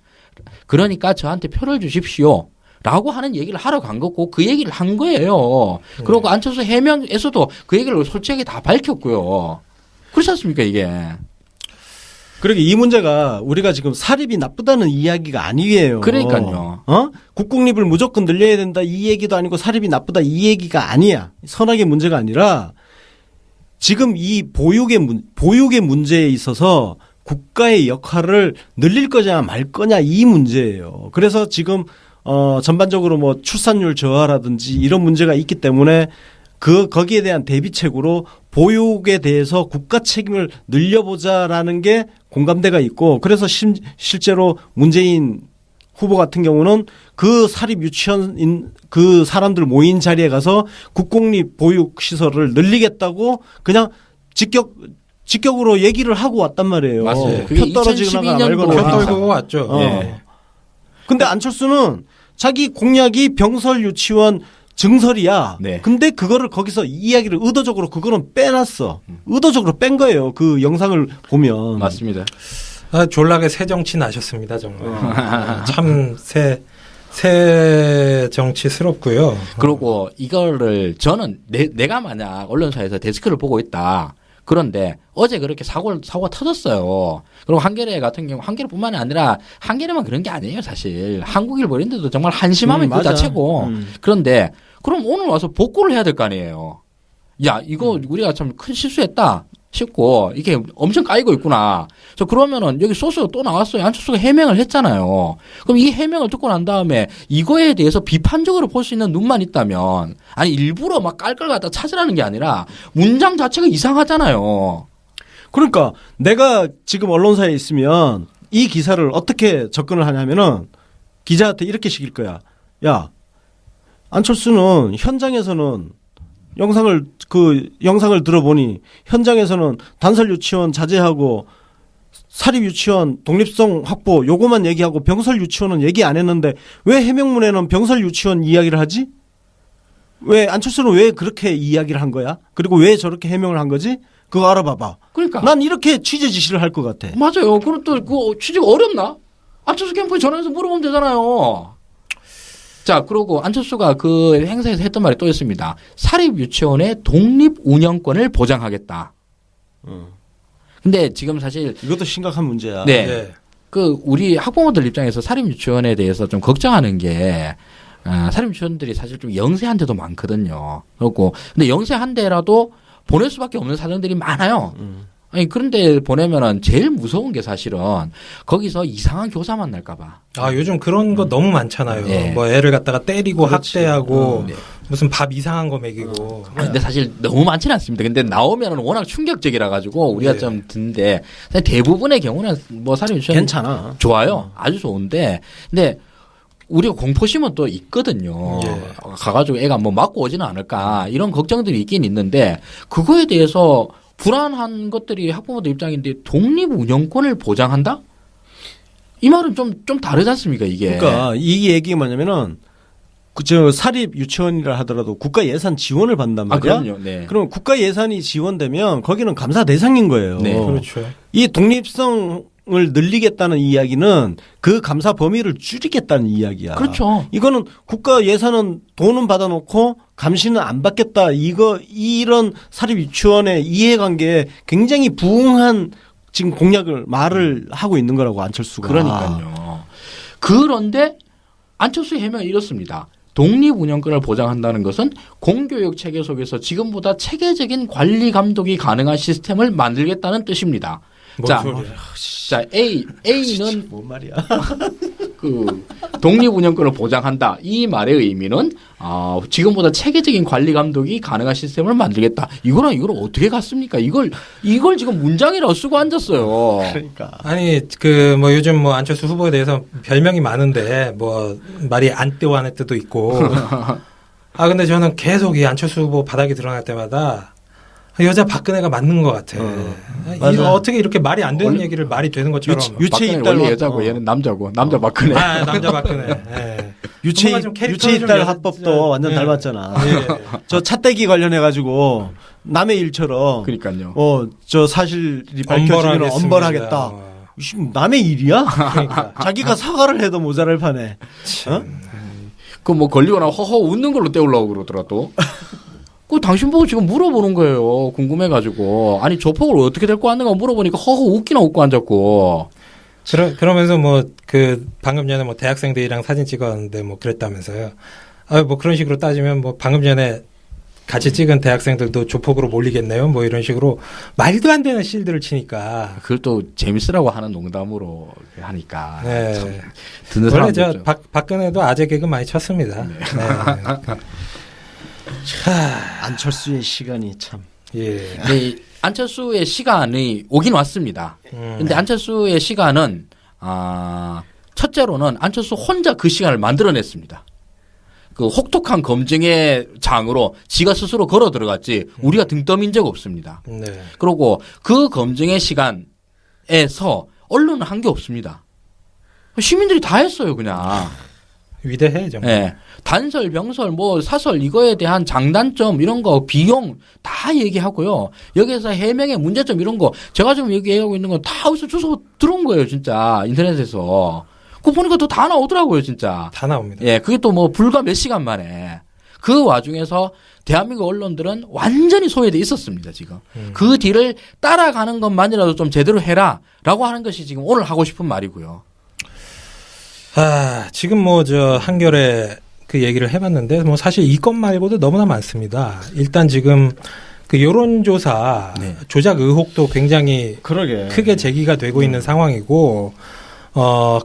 그러니까 저한테 표를 주십시오. 라고 하는 얘기를 하러 간 거고 그 얘기를 한 거예요. 그리고 안철수 해명에서도 그 얘기를 솔직하게 다 밝혔고요. 그렇지 않습니까 이게. 그러게 이 문제가 우리가 지금 사립이 나쁘다는 이야기가 아니에요. 그러니까요. 국공립을 무조건 늘려야 된다 이 얘기도 아니고 사립이 나쁘다 이 얘기가 아니야. 선악의 문제가 아니라 지금 이 보육의 문제에 있어서 국가의 역할을 늘릴 거냐 말 거냐 이 문제예요. 그래서 지금 전반적으로 뭐 출산율 저하라든지 이런 문제가 있기 때문에 거기에 대한 대비책으로 보육에 대해서 국가 책임을 늘려보자라는 게 공감대가 있고 그래서 실제로 문재인 후보 같은 경우는 그 사립 유치원 그 사람들 모인 자리에 가서 국공립 보육 시설을 늘리겠다고 그냥 직격으로 얘기를 하고 왔단 말이에요. 맞아요. 표 떨어지거나 말거나. 표 떨고 왔죠. 예. 근데 안철수는 자기 공약이 병설 유치원 증설이야. 네. 근데 그거를 거기서 이야기를 의도적으로 그거는 빼놨어. 의도적으로 뺀 거예요. 그 영상을 보면. 맞습니다. 졸라게 새 정치 나셨습니다 정말. 참 새 새 정치스럽고요. 그리고 이거를 저는 내가 만약 언론사에서 데스크를 보고 있다. 그런데 어제 그렇게 사고가 터졌어요. 그리고 한겨레 같은 경우 한겨레뿐만이 아니라 한겨레만 그런 게 아니에요, 사실. 한국일보인데도 정말 한심하면 그 자체고. 그런데 그럼 오늘 와서 복구를 해야 될 거 아니에요. 야, 이거 우리가 참 큰 실수했다 싶고 이게 엄청 까이고 있구나. 그러면은 여기 소스가 또 나왔어요. 안철수가 해명을 했잖아요. 그럼 이 해명을 듣고 난 다음에 이거에 대해서 비판적으로 볼 수 있는 눈만 있다면 아니 일부러 막 깔 걸 갖다 찾으라는 게 아니라 문장 자체가 이상하잖아요. 그러니까 내가 지금 언론사에 있으면 이 기사를 어떻게 접근을 하냐면은 기자한테 이렇게 시킬 거야. 야, 안철수는 현장에서는 영상을 들어보니 현장에서는 단설 유치원 자제하고 사립 유치원 독립성 확보 요거만 얘기하고 병설 유치원은 얘기 안 했는데 왜 해명문에는 병설 유치원 이야기를 하지? 왜 안철수는 왜 그렇게 이야기를 한 거야? 그리고 왜 저렇게 해명을 한 거지? 그거 알아봐봐. 그러니까 난 이렇게 취재 지시를 할 것 같아. 맞아요. 그럼 또 그 취재가 어렵나? 안철수 캠프에 전화해서 물어보면 되잖아요. 자, 그리고 안철수가 그 행사에서 했던 말이 또 있습니다. 사립 유치원의 독립 운영권을 보장하겠다. 근데 지금 사실 이것도 심각한 문제야. 네. 네. 그 우리 학부모들 입장에서 사립 유치원에 대해서 좀 걱정하는 게 사립 유치원들이 사실 좀 영세한 데도 많거든요. 그렇고 근데 영세한 데라도 보낼 수밖에 없는 사정들이 많아요. 아니 그런데 보내면은 제일 무서운 게 사실은 거기서 이상한 교사 만날까봐. 아 요즘 그런 거 너무 많잖아요. 네. 뭐 애를 갖다가 때리고 그렇지. 학대하고 네. 무슨 밥 이상한 거 먹이고. 근데 사실 너무 많지는 않습니다. 근데 나오면은 워낙 충격적이라 가지고 우리가 네. 좀 듣는데 사실 대부분의 경우는 뭐 사립 유치원 괜찮아. 좋아요. 아주 좋은데 근데 우리가 공포심은 또 있거든요. 예. 가가지고 애가 뭐 맞고 오지는 않을까 이런 걱정들이 있긴 있는데 그거에 대해서 불안한 것들이 학부모들 입장인데 독립 운영권을 보장한다? 이 말은 좀 다르지 않습니까 이게? 그러니까 이 얘기가 뭐냐면은 저 사립 유치원이라 하더라도 국가 예산 지원을 받는단 아 말이야. 그럼요. 네. 그럼 국가 예산이 지원되면 거기는 감사 대상인 거예요. 네. 그렇죠. 이 독립성을 늘리겠다는 이야기는 그 감사 범위를 줄이겠다는 이야기야. 그렇죠. 이거는 국가 예산은 돈은 받아놓고 감시는 안 받겠다. 이런 사립 유치원의 이해관계에 굉장히 부응한 지금 말을 하고 있는 거라고 안철수가. 그러니까요. 그런데 안철수의 해명이 이렇습니다. 독립 운영권을 보장한다는 것은 공교육 체계 속에서 지금보다 체계적인 관리 감독이 가능한 시스템을 만들겠다는 뜻입니다. 뭔 소리야. 자, A는 뭔 말이야? 그 독립 운영권을 보장한다. 이 말의 의미는 지금보다 체계적인 관리 감독이 가능한 시스템을 만들겠다. 이거랑 어떻게 같습니까? 이걸 지금 문장이라고 쓰고 앉았어요. 그러니까. 아니 그 뭐 요즘 뭐 안철수 후보에 대해서 별명이 많은데 뭐 말이 안뜨와 안 뜨도 있고. 아 근데 저는 계속 이 안철수 후보 바닥이 드러날 때마다 여자 박근혜가 맞는 것 같아. 맞아. 어떻게 이렇게 말이 안 되는 얘기를 말이 되는 것처럼. 유체 박근혜 입달 원래 여자고 얘는 남자고 남자 박근혜. 아 남자 박근혜. 예. 유체 뭔가 좀 캐릭터를 입달 좀 합법도 완전 예. 닮았잖아. 예. 저 차떼기 관련해 가지고 남의 일처럼 그러니까요. 저 사실이 밝혀지면 엄벌하겠다. 어. 남의 일이야? 그러니까. 자기가 사과를 해도 모자랄 판에. 어? 그 뭐 걸리거나 허허 웃는 걸로 때우려고 그러더라 또. 그 당신 보고 지금 물어보는 거예요. 궁금해가지고. 아니 조폭을 어떻게 데리고 왔는가 물어보니까 허허 웃기나 웃고 앉았고. 그러면서 뭐 그 방금 전에 뭐 대학생들이랑 사진 찍었는데 뭐 그랬다면서요. 아 뭐 그런 식으로 따지면 뭐 방금 전에 같이 찍은 대학생들도 조폭으로 몰리겠네요. 뭐 이런 식으로 말도 안 되는 실드를 치니까. 그걸 또 재밌으라고 하는 농담으로 하니까. 네. 참 듣는 원래 사람들 저 박근혜도 아재 개그 많이 쳤습니다. 네. 안철수의 시간이 참. 예. 네, 안철수의 시간이 오긴 왔습니다. 근데 안철수의 시간은 첫째로는 안철수 혼자 그 시간을 만들어냈습니다. 그 혹독한 검증의 장으로 지가 스스로 걸어 들어갔지 우리가 등 떠민 적 없습니다. 네. 그리고 그 검증의 시간에서 언론은 한 게 없습니다. 시민들이 다 했어요, 그냥. 위대해 정말. 예. 단설, 병설, 뭐 사설 이거에 대한 장단점 이런 거 비용 다 얘기하고요. 여기에서 해명의 문제점 이런 거 제가 지금 얘기하고 있는 건 다 어디서 주워 들어온 거예요, 진짜 인터넷에서. 그거 보니까 또 다 나오더라고요, 진짜. 다 나옵니다. 예, 그게 또 뭐 불과 몇 시간 만에 그 와중에서 대한민국 언론들은 완전히 소외돼 있었습니다, 지금. 그 뒤를 따라가는 것만이라도 좀 제대로 해라라고 하는 것이 지금 오늘 하고 싶은 말이고요. 아, 지금 뭐 저 한겨레 그 얘기를 해봤는데 뭐 사실 이 건 말고도 너무나 많습니다. 일단 지금 그 여론조사 네. 조작 의혹도 굉장히 그러게. 크게 제기가 되고 있는 상황이고,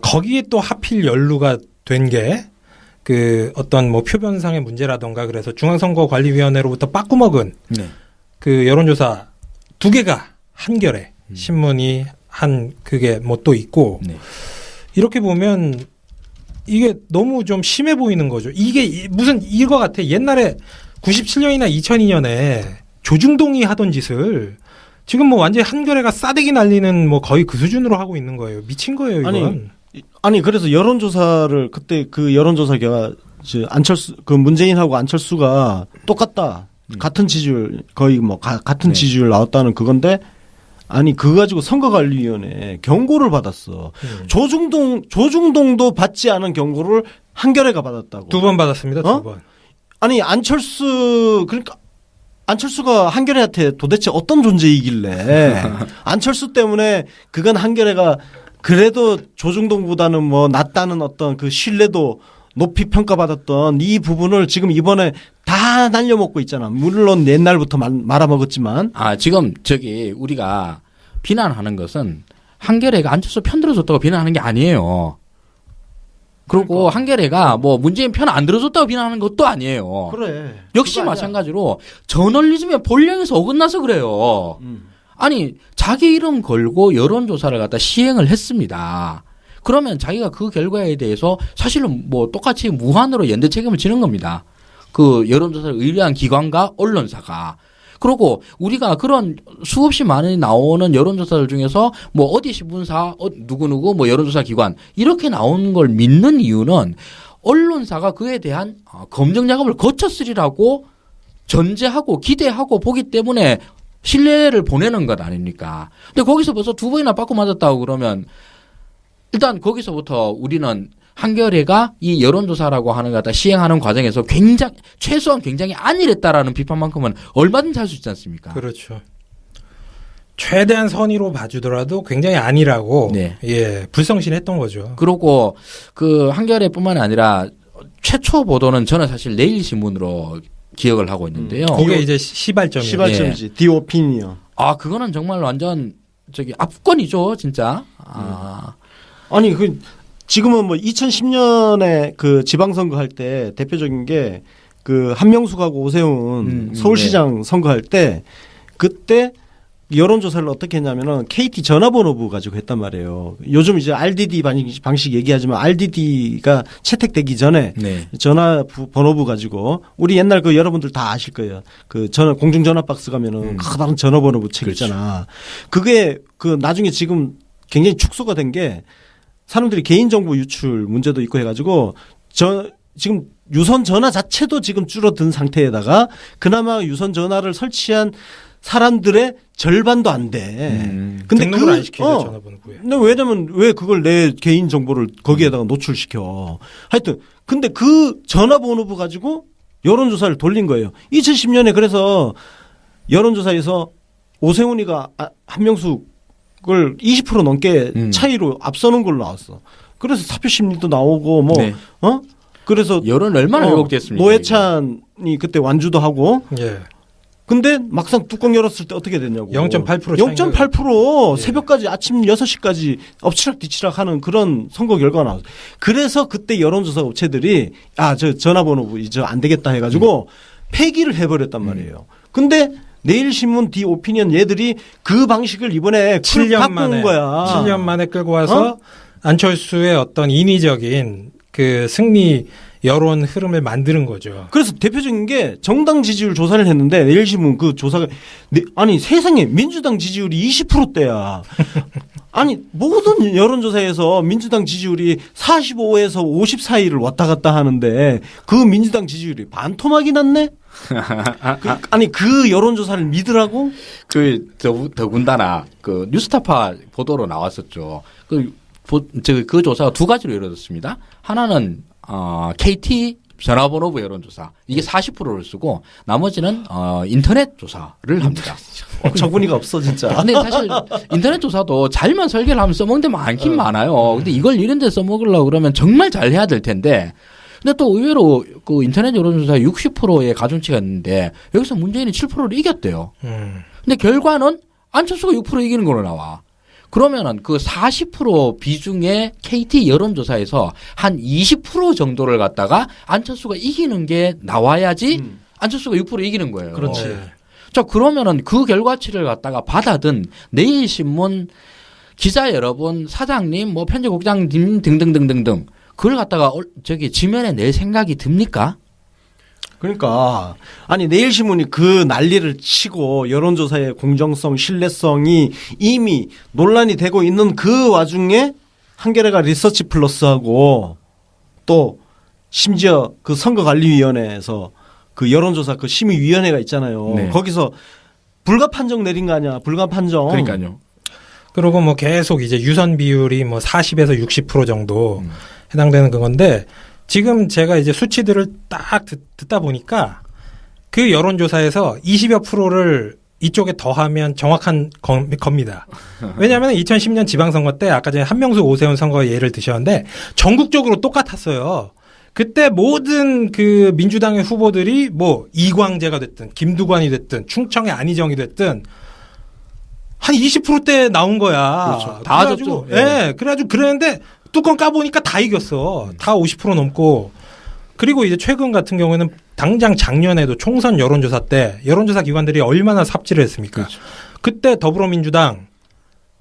거기에 또 하필 연루가 된 게 그 어떤 뭐 표변상의 문제라던가 그래서 중앙선거관리위원회로부터 빠꾸먹은 네. 그 여론조사 2개가 한겨레 신문이 한 그게 뭐 또 있고, 네. 이렇게 보면 이게 너무 좀 심해 보이는 거죠. 이게 무슨 이거 같아. 옛날에 97년이나 2002년에 조중동이 하던 짓을 지금 뭐 완전히 한겨레가 싸대기 날리는 뭐 거의 그 수준으로 하고 있는 거예요. 미친 거예요, 이건. 아니 그래서 여론조사를 그때 그 여론조사가 안철수 그 문재인하고 안철수가 똑같다. 같은 지지율 거의 뭐 같은 네. 지지율 나왔다는 그건데 아니 그거 가지고 선거관리위원회 경고를 받았어. 조중동도 받지 않은 경고를 한겨레가 받았다고. 2번 받았습니다. 2번. 아니 안철수가 한겨레한테 도대체 어떤 존재이길래 안철수 때문에 그건 한겨레가 그래도 조중동보다는 뭐 낫다는 어떤 그 신뢰도 높이 평가받았던 이 부분을 지금 이번에 다 날려먹고 있잖아. 물론 옛날부터 말아먹었지만. 아, 지금 우리가 비난하는 것은 한겨레가 안철수 편 들어줬다고 비난하는 게 아니에요. 그리고 그러니까. 한겨레가 뭐 문재인 편 안 들어줬다고 비난하는 것도 아니에요. 그래. 역시 마찬가지로 저널리즘의 본령에서 어긋나서 그래요. 아니 자기 이름 걸고 여론조사를 갖다 시행을 했습니다. 그러면 자기가 그 결과에 대해서 사실은 뭐 똑같이 무한으로 연대 책임을 지는 겁니다. 그 여론조사를 의뢰한 기관과 언론사가. 그리고 우리가 그런 수없이 많이 나오는 여론조사들 중에서 뭐 어디 신문사, 누구누구 뭐 여론조사 기관 이렇게 나오는 걸 믿는 이유는 언론사가 그에 대한 검증 작업을 거쳤으리라고 전제하고 기대하고 보기 때문에 신뢰를 보내는 것 아닙니까? 근데 거기서 벌써 2번이나 빠꾸 맞았다고 그러면 일단 거기서부터 우리는 한겨레가 이 여론조사라고 하는 것 갖다 시행하는 과정에서 최소한 굉장히 안일했다라는 비판만큼은 얼마든지 할 수 있지 않습니까? 그렇죠. 최대한 선의로 봐주더라도 굉장히 아니라고 네. 예, 불성실했던 거죠. 그리고 그 한겨레뿐만 아니라 최초 보도는 저는 사실 내일신문으로 기억을 하고 있는데요. 그게 이제 시발점이에요. 시발점이지. 디오피니언. 아, 그거는 정말 완전 압권이죠, 진짜. 아니 그 지금은 뭐 2010년에 그 지방선거 할 때 대표적인 게 그 한명숙하고 오세훈 서울시장 선거할 때 그때 여론조사를 어떻게 했냐면은 KT 전화번호부 가지고 했단 말이에요. 요즘 이제 RDD 방식 얘기하지만 RDD가 채택되기 전에 네. 전화번호부 가지고 우리 옛날 그 여러분들 다 아실 거예요. 그 공중전화 박스 가면은 커다란 전화번호부 책 있잖아. 그게 그 나중에 지금 굉장히 축소가 된 게 사람들이 개인정보 유출 문제도 있고 해가지고 지금 유선 전화 자체도 지금 줄어든 상태에다가 그나마 유선 전화를 설치한 사람들의 절반도 안 돼. 근데 등록을 안 시키죠, 전화번호부에. 근데 왜냐면 왜 그걸 내 개인 정보를 거기에다가 노출시켜. 하여튼 근데 그 전화번호부 가지고 여론조사를 돌린 거예요. 2010년에 그래서 여론조사에서 오세훈이가 한명숙을 20% 넘게 차이로 앞서는 걸로 나왔어. 그래서 사표 심리도 나오고 뭐 네. 그래서 여론 얼마나 왜곡됐습니까? 노회찬이 그때 완주도 하고. 예. 근데 막상 뚜껑 열었을 때 어떻게 됐냐고. 0.8% 0.8% 예. 새벽까지 아침 6시까지 엎치락 뒤치락 하는 그런 선거 결과가 나왔어요. 그래서 그때 여론조사 업체들이 저 전화번호 이제 안 되겠다 해가지고 폐기를 해버렸단 말이에요. 근데 내일신문 디오피니언 얘들이 그 방식을 이번에 7년 갖고 만에 온 거야. 7년 만에 끌고 와서 안철수의 어떤 인위적인 그 승리 여론 흐름을 만드는 거죠. 그래서 대표적인 게 정당 지지율 조사를 했는데 내일신문 그 조사가 아니 세상에 민주당 지지율이 20%대야. 아니 모든 여론조사에서 민주당 지지율이 45에서 50 사이를 왔다 갔다 하는데 그 민주당 지지율이 반토막이 났네. 아니 그 여론조사를 믿으라고? 더군다나 그 뉴스타파 보도로 나왔었죠. 그 그 조사가 두 가지로 이루어졌습니다. 하나는 KT 전화번호부 여론조사 이게 40%를 쓰고 나머지는 인터넷 조사를 합니다. 어처구니가 없어 진짜. 근데 사실 인터넷 조사도 잘만 설계를 하면 써먹는 데 많긴 많아요. 근데 이걸 이런 데 써먹으려고 그러면 정말 잘 해야 될 텐데. 근데 또 의외로 그 인터넷 여론조사 60%의 가중치가 있는데 여기서 문재인이 7%를 이겼대요. 근데 결과는 안철수가 6% 이기는 걸로 나와. 그러면은 그 40% 비중의 KT 여론조사에서 한 20% 정도를 갖다가 안철수가 이기는 게 나와야지 안철수가 6% 이기는 거예요. 그렇지. 자, 그러면은 그 결과치를 갖다가 받아든 내일신문 기자 여러분, 사장님, 뭐 편집국장님 등등등등등 그걸 갖다가 지면에 낼 생각이 듭니까? 그러니까 아니 내일신문이 그 난리를 치고 여론조사의 공정성, 신뢰성이 이미 논란이 되고 있는 그 와중에 한겨레가 리서치 플러스하고 또 심지어 그 선거관리위원회에서 그 여론조사 그 심의위원회가 있잖아요. 네. 거기서 불가 판정 내린 거 아니야? 불가 판정. 그러니까요. 그리고 뭐 계속 이제 유선 비율이 뭐 40에서 60% 정도 해당되는 그건데 지금 제가 이제 수치들을 딱 듣다 보니까 그 여론조사에서 20여 프로를 이쪽에 더하면 정확한 겁니다. 왜냐하면 2010년 지방선거 때 아까 전에 한명수 오세훈 선거 예를 드셨는데 전국적으로 똑같았어요. 그때 모든 그 민주당의 후보들이 뭐 이광재가 됐든 김두관이 됐든 충청의 안희정이 됐든 한 20%대 나온 거야. 그렇죠. 다 그래가지고, 예. 그래가지고 그랬는데 뚜껑 까보니까 다 이겼어. 다 50% 넘고. 그리고 이제 최근 같은 경우에는 당장 작년에도 총선 여론조사 때 여론조사 기관들이 얼마나 삽질을 했습니까? 그렇죠. 그때 더불어민주당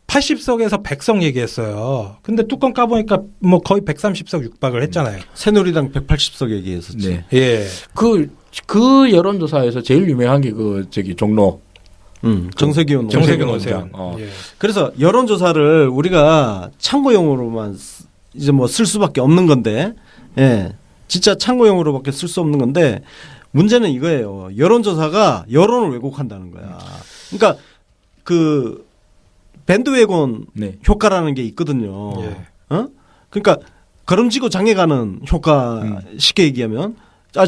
80석에서 100석 얘기했어요. 근데 뚜껑 까보니까 뭐 거의 130석 육박을 했잖아요. 새누리당 180석 얘기했었지. 네. 예. 그 여론조사에서 제일 유명한 게 종로. 정세균 원장. 예. 그래서 여론조사를 우리가 참고용으로만 이제 뭐 쓸 수밖에 없는 건데, 예. 진짜 참고용으로밖에 쓸 수 없는 건데, 문제는 이거예요. 여론조사가 여론을 왜곡한다는 거야. 그러니까 그 밴드웨건 네. 효과라는 게 있거든요. 예. 그러니까 걸음지고 장에 가는 효과 쉽게 얘기하면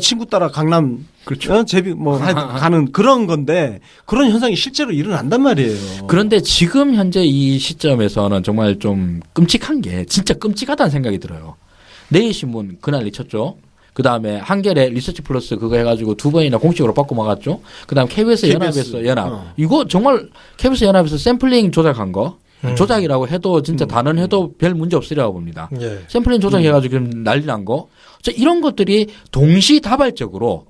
친구 따라 강남 그렇죠. 제비 가는 그런 건데 그런 현상이 실제로 일어난단 말이에요. 그런데 지금 현재 이 시점에서는 정말 좀 끔찍한 게 진짜 끔찍하다는 생각이 들어요. 내일신문 그날 리쳤죠. 그 다음에 한겨레 리서치 플러스 그거 해가지고 2번이나 공식으로 받고 막았죠. 그 다음 KBS 연합에서 연합. 이거 정말 KBS 연합에서 샘플링 조작한 거. 조작이라고 해도 진짜 단언해도 별 문제 없으리라고 봅니다. 예. 샘플링 조작해가지고 난리 난 거. 이런 것들이 동시다발적으로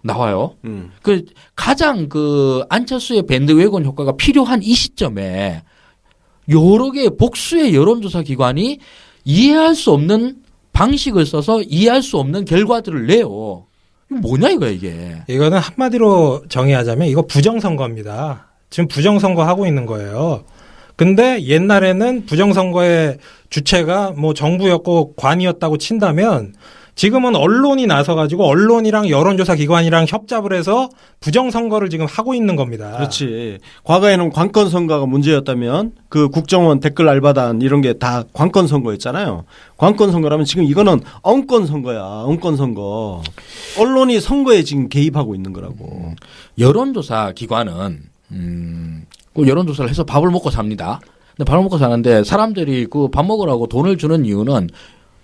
나와요. 그 가장 그 안철수의 밴드웨건 효과가 필요한 이 시점에 여러 개의 복수의 여론조사 기관이 이해할 수 없는 방식을 써서 이해할 수 없는 결과들을 내요. 이거 뭐냐 이거야 이게. 이거는 한마디로 정의하자면 이거 부정선거입니다. 지금 부정선거 하고 있는 거예요. 근데 옛날에는 부정선거의 주체가 뭐 정부였고 관이었다고 친다면 지금은 언론이 나서가지고 언론이랑 여론조사 기관이랑 협잡을 해서 부정선거를 지금 하고 있는 겁니다. 그렇지. 과거에는 관건선거가 문제였다면 그 국정원 댓글 알바단 이런 게 다 관건선거였잖아요. 관건선거라면 지금 이거는 엉권선거야. 엉권선거. 언론이 선거에 지금 개입하고 있는 거라고. 여론조사 기관은 그 여론조사를 해서 밥을 먹고 삽니다. 근데 밥을 먹고 사는데 사람들이 그 밥 먹으라고 돈을 주는 이유는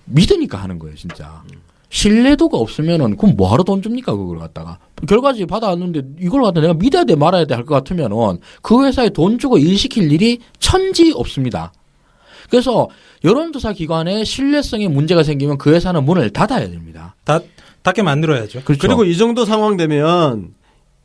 믿으니까 하는 거예요, 진짜. 신뢰도가 없으면은 그럼 뭐하러 돈 줍니까, 그걸 갖다가. 결과지 받아왔는데 이걸 갖다 내가 믿어야 돼 말아야 돼 할 것 같으면은 그 회사에 돈 주고 일 시킬 일이 천지 없습니다. 그래서 여론조사 기관에 신뢰성에 문제가 생기면 그 회사는 문을 닫아야 됩니다. 닫게 만들어야죠. 그렇죠. 그리고 이 정도 상황 되면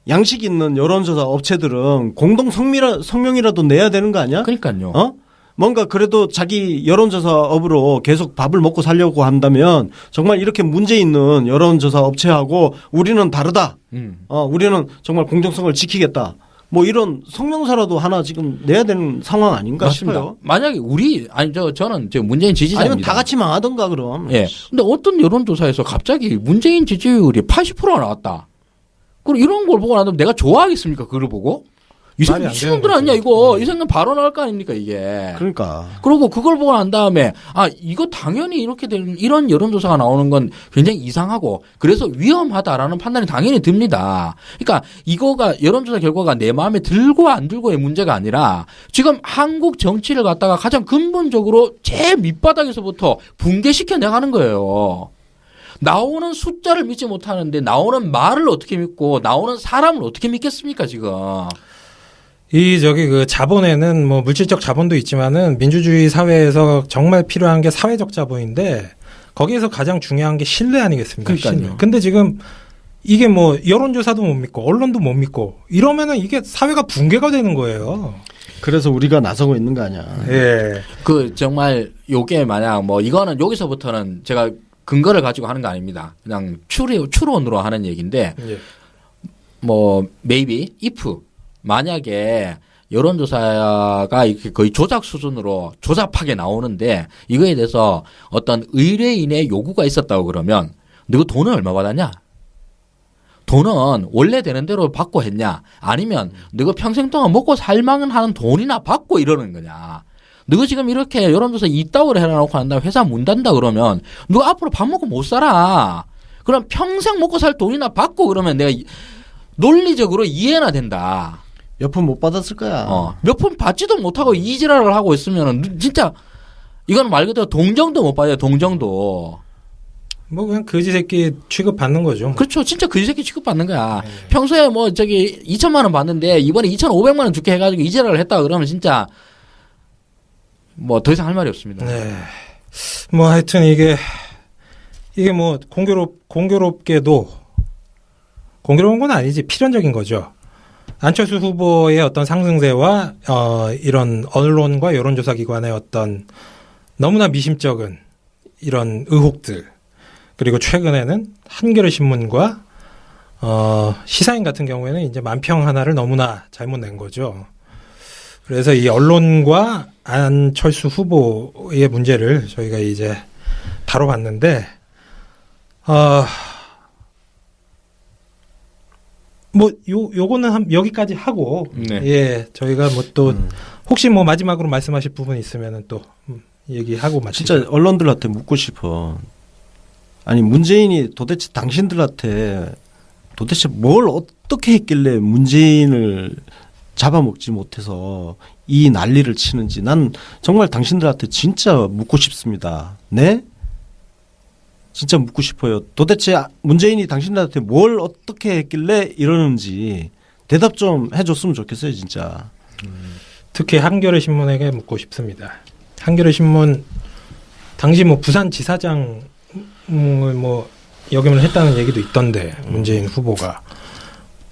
양식 있는 여론조사 업체들은 공동 성명이라도 내야 되는 거 아니야? 그러니까요. 뭔가 그래도 자기 여론조사 업으로 계속 밥을 먹고 살려고 한다면 정말 이렇게 문제 있는 여론조사 업체하고 우리는 다르다. 우리는 정말 공정성을 지키겠다. 뭐 이런 성명서라도 하나 지금 내야 되는 상황 아닌가 맞습니다. 싶어요. 만약에 저는 지금 문재인 지지자입니다. 아니면 다 같이 망하던가 그럼. 예. 근데 어떤 여론조사에서 갑자기 문재인 지지율이 80%가 나왔다. 그럼 이런 걸 보고 나면 내가 좋아하겠습니까? 그걸 보고? 이 사람 미친놈들 아니야 이거. 이 생각 바로 나올 거 아닙니까 이게. 그러니까. 그리고 그걸 보고 난 다음에 이거 당연히 이렇게 되는 이런 여론조사가 나오는 건 굉장히 이상하고 그래서 위험하다라는 판단이 당연히 듭니다. 그러니까 이거가 여론조사 결과가 내 마음에 들고 안 들고의 문제가 아니라 지금 한국 정치를 갖다가 가장 근본적으로 제일 밑바닥에서부터 붕괴시켜 나가는 거예요. 나오는 숫자를 믿지 못하는데 나오는 말을 어떻게 믿고 나오는 사람을 어떻게 믿겠습니까 지금. 그 자본에는 뭐 물질적 자본도 있지만은 민주주의 사회에서 정말 필요한 게 사회적 자본인데 거기에서 가장 중요한 게 신뢰 아니겠습니까? 그러니까요. 신뢰. 근데 지금 이게 뭐 여론조사도 못 믿고 언론도 못 믿고 이러면은 이게 사회가 붕괴가 되는 거예요. 그래서 우리가 나서고 있는 거 아니야. 예. 정말 요게 만약 뭐 이거는 여기서부터는 제가 근거를 가지고 하는 거 아닙니다. 그냥 추론으로 하는 얘기인데 예. 뭐 maybe if 만약에 여론조사가 이렇게 거의 조작 수준으로 조잡하게 나오는데 이거에 대해서 어떤 의뢰인의 요구가 있었다고 그러면 너가 돈은 얼마 받았냐? 돈은 원래 되는 대로 받고 했냐? 아니면 너가 평생 동안 먹고 살만은 하는 돈이나 받고 이러는 거냐? 너가 지금 이렇게 여론조사 이따위로 해놔놓고 난 다음에 회사 문 닫는다 그러면 너 앞으로 밥 먹고 못 살아. 그럼 평생 먹고 살 돈이나 받고 그러면 내가 논리적으로 이해나 된다. 몇 푼 못 받았을 거야. 몇 푼 받지도 못하고 이지랄을 하고 있으면은 진짜 이건 말 그대로 동정도 못 받아요. 동정도. 뭐 그냥 거지 새끼 취급받는 거죠. 뭐. 그렇죠. 진짜 거지 새끼 취급받는 거야. 네. 평소에 뭐 2천만 원 받는데 이번에 2,500만 원 줄게 해가지고 이지랄을 했다 그러면 진짜 뭐 더 이상 할 말이 없습니다. 네. 뭐 하여튼 이게 뭐 공교롭게도 공교로운 건 아니지 필연적인 거죠. 안철수 후보의 어떤 상승세와 이런 언론과 여론조사 기관의 어떤 너무나 미심쩍은 이런 의혹들 그리고 최근에는 한겨레 신문과 시사인 같은 경우에는 이제 만평 하나를 너무나 잘못 낸 거죠. 그래서 이 언론과 안철수 후보의 문제를 저희가 이제 다뤄봤는데 뭐 요거는 여기까지 하고 네. 예 저희가 뭐 또 혹시 뭐 마지막으로 말씀하실 부분 있으면은 또 얘기하고 마치죠. 진짜 언론들한테 묻고 싶어. 아니 문재인이 도대체 당신들한테 도대체 뭘 어떻게 했길래 문재인을 잡아먹지 못해서 이 난리를 치는지 난 정말 당신들한테 진짜 묻고 싶습니다. 네? 진짜 묻고 싶어요. 도대체 문재인이 당신들한테 뭘 어떻게 했길래 이러는지 대답 좀 해줬으면 좋겠어요, 진짜. 특히 한겨레 신문에게 묻고 싶습니다. 한겨레 신문 당시 뭐 부산지사장을 뭐 역임을 했다는 얘기도 있던데 문재인 후보가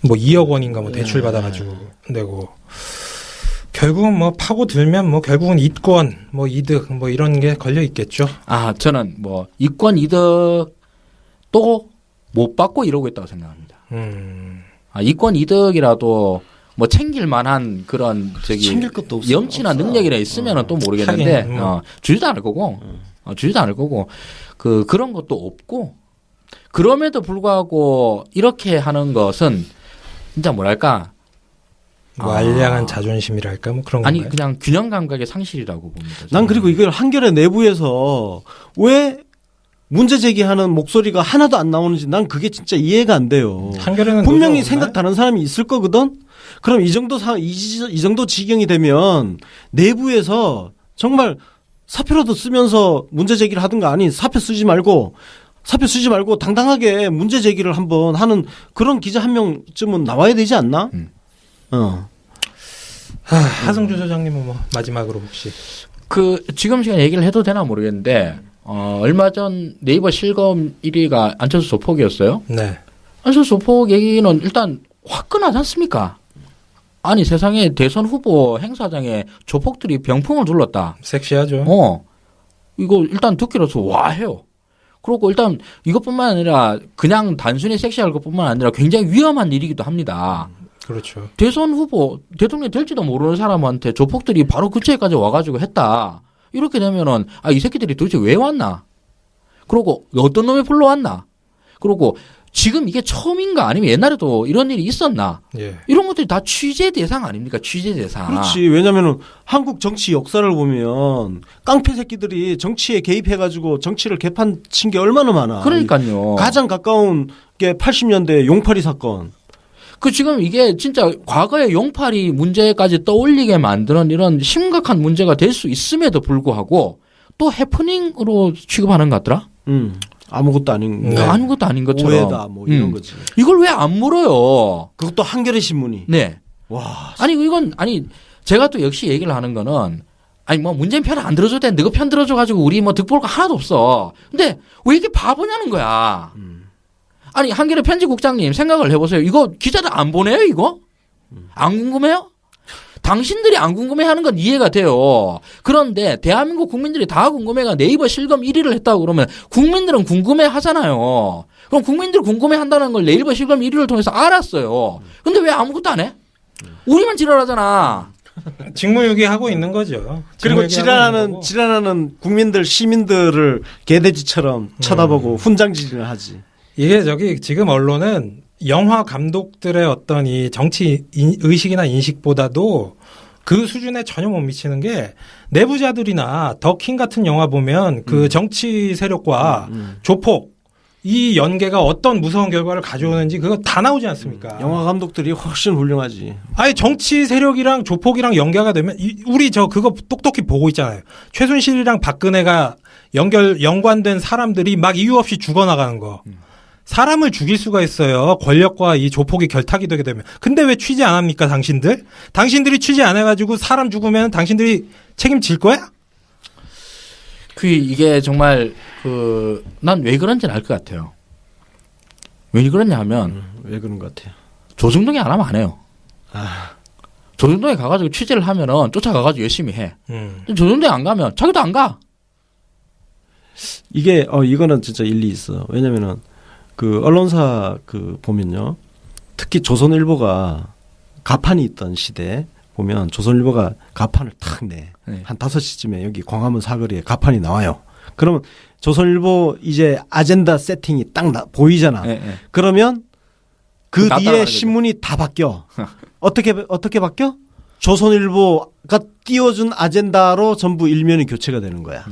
뭐 2억 원인가 뭐 대출 받아가지고 내고 결국은 뭐 파고 들면 뭐 결국은 이권 뭐 이득 뭐 이런 게 걸려 있겠죠. 저는 뭐 이권 이득 또 못 받고 이러고 있다고 생각합니다. 이권 이득이라도 뭐 챙길 만한 그런 챙길 것도 없어. 염치나 능력이나 있으면은 또 모르겠는데 주지도 않을 거고 주지도 않을 거고 그런 것도 없고 그럼에도 불구하고 이렇게 하는 것은 진짜 뭐랄까 뭐 알량한 자존심이랄까 뭐 그런 아니 건가요? 그냥 균형 감각의 상실이라고 봅니다. 저는. 난 그리고 이걸 한겨레 내부에서 왜 문제 제기하는 목소리가 하나도 안 나오는지 난 그게 진짜 이해가 안 돼요. 한겨레는 분명히 생각 다른 사람이 있을 거거든. 그럼 이 정도 지경이 되면 내부에서 정말 사표라도 쓰면서 문제 제기를 하든가 아니 사표 쓰지 말고 당당하게 문제 제기를 한번 하는 그런 기자 한 명쯤은 나와야 되지 않나? 하성주 소장님은 뭐 마지막으로 혹시 지금 시간 얘기를 해도 되나 모르겠는데 얼마 전 네이버 실검 1위가 안철수 조폭이었어요. 네. 안철수 조폭 얘기는 일단 화끈하지 않습니까? 아니 세상에 대선 후보 행사장에 조폭들이 병풍을 둘렀다. 섹시하죠. 이거 일단 듣기로서 와 해요. 그리고 일단 이것뿐만 아니라 그냥 단순히 섹시할 것뿐만 아니라 굉장히 위험한 일이기도 합니다. 그렇죠. 대선 후보 대통령 될지도 모르는 사람한테 조폭들이 바로 근처에까지 와가지고 했다. 이렇게 되면은 이 새끼들이 도대체 왜 왔나? 그리고 어떤 놈이 불러왔나? 그리고 지금 이게 처음인가 아니면 옛날에도 이런 일이 있었나? 예. 이런 것들이 다 취재 대상 아닙니까? 취재 대상. 그렇지. 왜냐면은 한국 정치 역사를 보면 깡패 새끼들이 정치에 개입해가지고 정치를 개판친 게 얼마나 많아. 그러니까요. 가장 가까운 게 80년대 용팔이 사건. 그 지금 이게 진짜 과거의 용팔이 문제까지 떠올리게 만드는 이런 심각한 문제가 될 수 있음에도 불구하고 또 해프닝으로 취급하는 것 같더라? 아무것도 아닌 네. 아무것도 아닌 것처럼. 오해다 뭐 이런 거지. 이걸 왜 안 물어요? 그것도 한겨레 신문이. 네. 와. 아니 이건 아니 제가 또 역시 얘기를 하는 거는 아니 뭐 문재인 편 안 들어줘도 돼. 너가 편 들어줘가지고 우리 뭐 득볼 거 하나도 없어. 근데 왜 이렇게 바보냐는 거야. 아니 한겨레 편집국장님 생각을 해보세요. 이거 기자들 안 보내요 이거? 안 궁금해요? 당신들이 안 궁금해하는 건 이해가 돼요. 그런데 대한민국 국민들이 다 궁금해가 네이버 실검 1위를 했다고 그러면 국민들은 궁금해하잖아요. 그럼 국민들이 궁금해한다는 걸 네이버 실검 1위를 통해서 알았어요. 근데 왜 아무것도 안 해? 우리만 지랄하잖아. 직무유기 하고 있는 거죠. 그리고 직무유기하고 있는 거고. 지랄하는 국민들 시민들을 개돼지처럼 쳐다보고 훈장질을 하지. 이게 저기 지금 언론은 영화 감독들의 어떤 이 정치 의식이나 인식보다도 그 수준에 전혀 못 미치는 게 내부자들이나 더킹 같은 영화 보면 그 정치 세력과 조폭 이 연계가 어떤 무서운 결과를 가져오는지 그거 다 나오지 않습니까? 영화 감독들이 훨씬 훌륭하지. 아니 정치 세력이랑 조폭이랑 연계가 되면 우리 저 그거 똑똑히 보고 있잖아요. 최순실이랑 박근혜가 연관된 사람들이 막 이유 없이 죽어나가는 거. 사람을 죽일 수가 있어요. 권력과 이 조폭이 결탁이 되게 되면. 근데 왜 취재 안 합니까, 당신들? 당신들이 취재 안 해가지고 사람 죽으면 당신들이 책임질 거야? 이게 정말 난 왜 그런지는 알 것 같아요. 왜 그러냐 하면 왜 그런 것 같아요? 조중동이 안 하면 안 해요. 조중동에 가가지고 취재를 하면은 쫓아가가지고 열심히 해. 조중동에 안 가면 자기도 안 가. 이게 이거는 진짜 일리 있어. 왜냐면은 그 언론사 보면요. 특히 조선일보가 가판이 있던 시대 보면 조선일보가 가판을 탁 내. 네. 한 5시쯤에 여기 광화문 사거리에 가판이 나와요. 그러면 조선일보 이제 아젠다 세팅이 딱 보이잖아. 네, 네. 그러면 그 다 뒤에 따라가는 신문이 다 바뀌어. 어떻게 바뀌어? 조선일보가 띄워준 아젠다로 전부 일면이 교체가 되는 거야.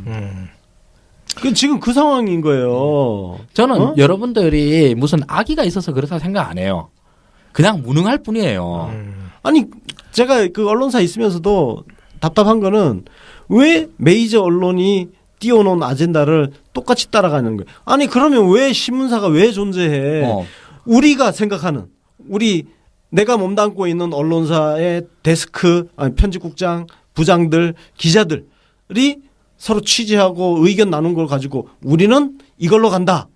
지금 그 상황인 거예요. 저는 여러분들이 무슨 악의가 있어서 그렇다 생각 안 해요. 그냥 무능할 뿐이에요. 아니 제가 그 언론사 있으면서도 답답한 거는 왜 메이저 언론이 띄워놓은 아젠다를 똑같이 따라가는 거예요. 아니 그러면 왜 신문사가 왜 존재해? 우리가 생각하는 내가 몸담고 있는 언론사의 데스크, 편집국장, 부장들, 기자들이 서로 취재하고 의견 나눈 걸 가지고 우리는 이걸로 간다.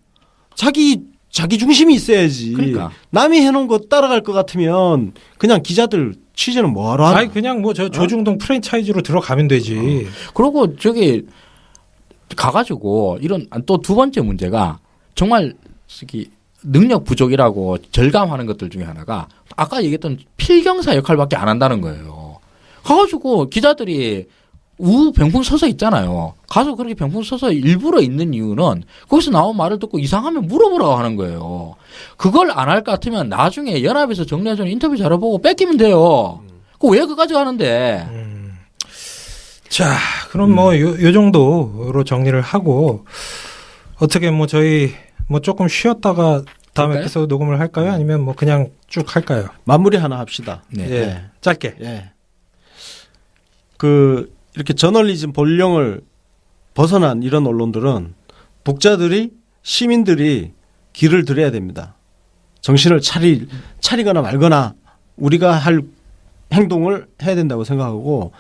자기 중심이 있어야지. 그러니까. 남이 해놓은 거 따라갈 것 같으면 그냥 기자들 취재는 뭐하러 하나? 아니 그냥 뭐 저 조중동 프랜차이즈로 들어가면 되지. 그리고 저기 가가지고 이런 또 두 번째 문제가 정말 능력 부족이라고 절감하는 것들 중에 하나가 아까 얘기했던 필경사 역할밖에 안 한다는 거예요. 가가지고 기자들이 병풍 서서 있잖아요. 가서 그렇게 병풍 서서 일부러 있는 이유는 거기서 나온 말을 듣고 이상하면 물어보라고 하는 거예요. 그걸 안 할 것 같으면 나중에 연합에서 정리해주는 인터뷰 자료 보고 뺏기면 돼요. 왜 그까지 가는데? 자, 그럼 뭐 요 정도로 정리를 하고 어떻게 뭐 저희 뭐 조금 쉬었다가 다음 그럴까요? 에피소드 녹음을 할까요? 아니면 뭐 그냥 쭉 할까요? 마무리 하나 합시다. 네. 예. 짧게. 예. 이렇게 저널리즘 본령을 벗어난 이런 언론들은 독자들이 시민들이 길을 들여야 됩니다. 정신을 차리거나 말거나 우리가 할 행동을 해야 된다고 생각하고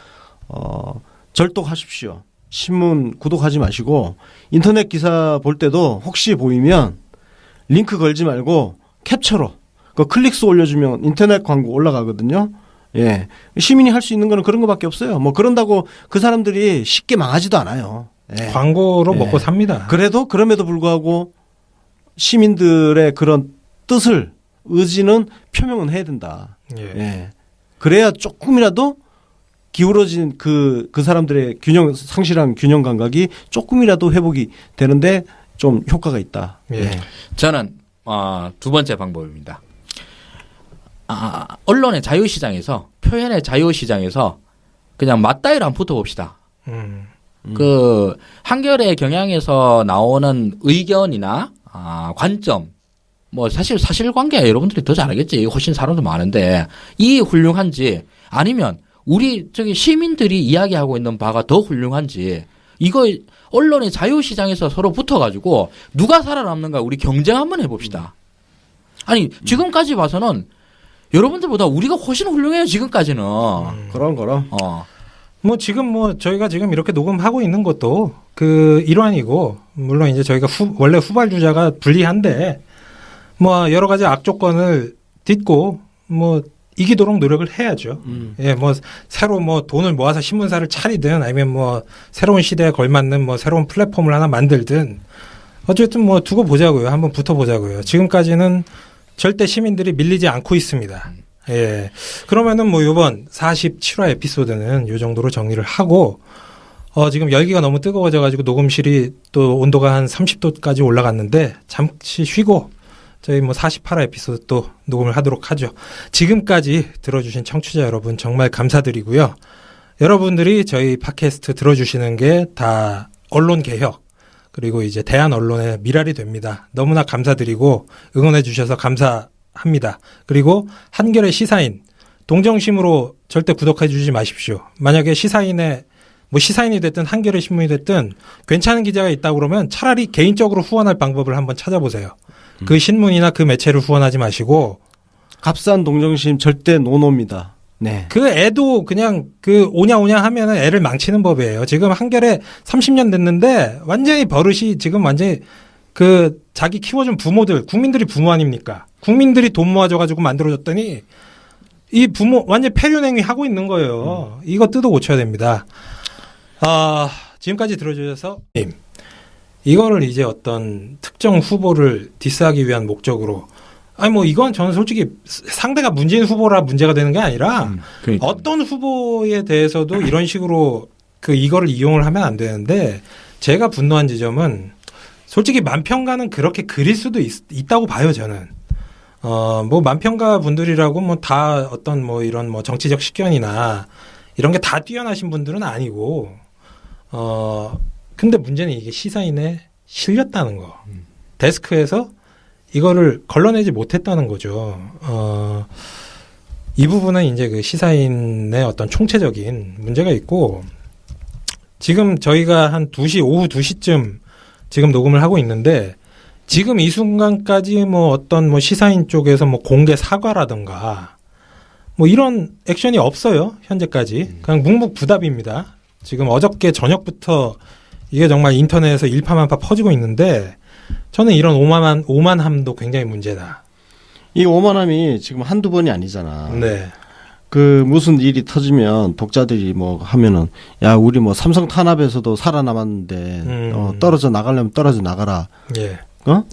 절독하십시오. 신문 구독하지 마시고 인터넷 기사 볼 때도 혹시 보이면 링크 걸지 말고 캡처로 클릭수 올려주면 인터넷 광고 올라가거든요. 예. 시민이 할 수 있는 거는 그런 거밖에 없어요. 뭐 그런다고 그 사람들이 쉽게 망하지도 않아요. 예. 광고로 예. 먹고 삽니다. 그럼에도 불구하고 시민들의 그런 뜻을 의지는 표명은 해야 된다. 예. 예. 그래야 조금이라도 기울어진 그 사람들의 상실한 균형 감각이 조금이라도 회복이 되는데 좀 효과가 있다. 예. 예. 저는 두 번째 방법입니다. 언론의 자유시장에서, 표현의 자유시장에서 그냥 맞다이로 한번 붙어봅시다. 그 한겨레 경향에서 나오는 의견이나 관점, 뭐 사실관계 여러분들이 더 잘 알겠지. 훨씬 사람도 많은데 이 훌륭한지 아니면 우리 저기 시민들이 이야기하고 있는 바가 더 훌륭한지 이거 언론의 자유시장에서 서로 붙어가지고 누가 살아남는가 우리 경쟁 한번 해봅시다. 아니 지금까지 봐서는 여러분들보다 우리가 훨씬 훌륭해요. 지금까지는. 그럼. 뭐 지금 뭐 저희가 지금 이렇게 녹음하고 있는 것도 그 일환이고 물론 이제 저희가 원래 후발주자가 불리한데 뭐 여러 가지 악조건을 딛고 뭐 이기도록 노력을 해야죠. 예, 뭐 새로 뭐 돈을 모아서 신문사를 차리든 아니면 뭐 새로운 시대에 걸맞는 뭐 새로운 플랫폼을 하나 만들든 어쨌든 뭐 두고 보자고요. 한번 붙어 보자고요. 지금까지는 절대 시민들이 밀리지 않고 있습니다. 예. 그러면은 뭐 요번 47화 에피소드는 요 정도로 정리를 하고 지금 열기가 너무 뜨거워져 가지고 녹음실이 또 온도가 한 30도까지 올라갔는데 잠시 쉬고 저희 뭐 48화 에피소드 또 녹음을 하도록 하죠. 지금까지 들어주신 청취자 여러분 정말 감사드리고요. 여러분들이 저희 팟캐스트 들어주시는 게 다 언론 개혁 그리고 이제 대한 언론의 미랄이 됩니다. 너무나 감사드리고 응원해 주셔서 감사합니다. 그리고 한겨레 시사인 동정심으로 절대 구독해 주지 마십시오. 만약에 시사인에 뭐 시사인이 됐든 한겨레 신문이 됐든 괜찮은 기자가 있다고 그러면 차라리 개인적으로 후원할 방법을 한번 찾아보세요. 그 신문이나 그 매체를 후원하지 마시고 값싼 동정심 절대 노노입니다. 네. 그 애도 그냥 그 오냐 하면은 애를 망치는 법이에요. 지금 한겨레 30년 됐는데 완전히 버릇이 지금 완전히 그 자기 키워준 부모들 국민들이 부모 아닙니까? 국민들이 돈 모아줘가지고 만들어줬더니 이 부모 완전 폐륜행위 하고 있는 거예요. 이거 뜯어 고쳐야 됩니다. 지금까지 들어주셔서 이거를 이제 어떤 특정 후보를 디스하기 위한 목적으로 아니 뭐 이건 저는 솔직히 상대가 문재인 후보라 문제가 되는 게 아니라 그러니까. 어떤 후보에 대해서도 이런 식으로 그 이거를 이용을 하면 안 되는데 제가 분노한 지점은 솔직히 만평가는 그렇게 그릴 수도 있다고 봐요 저는. 뭐 만평가 분들이라고 뭐 다 어떤 뭐 이런 뭐 정치적 식견이나 이런 게 다 뛰어나신 분들은 아니고 근데 문제는 이게 시사인에 실렸다는 거. 데스크에서 이거를 걸러내지 못했다는 거죠. 이 부분은 이제 그 시사인의 어떤 총체적인 문제가 있고 지금 저희가 한 2시, 오후 2시쯤 지금 녹음을 하고 있는데 지금 이 순간까지 뭐 어떤 뭐 시사인 쪽에서 뭐 공개 사과라든가 뭐 이런 액션이 없어요. 현재까지. 그냥 묵묵부답입니다. 지금 어저께 저녁부터 이게 정말 인터넷에서 일파만파 퍼지고 있는데 저는 이런 오만함도 굉장히 문제다. 이 오만함이 지금 한두 번이 아니잖아. 네. 그 무슨 일이 터지면 독자들이 뭐 하면은 야 우리 뭐 삼성 탄압에서도 살아남았는데 떨어져 나가려면 떨어져 나가라. 예.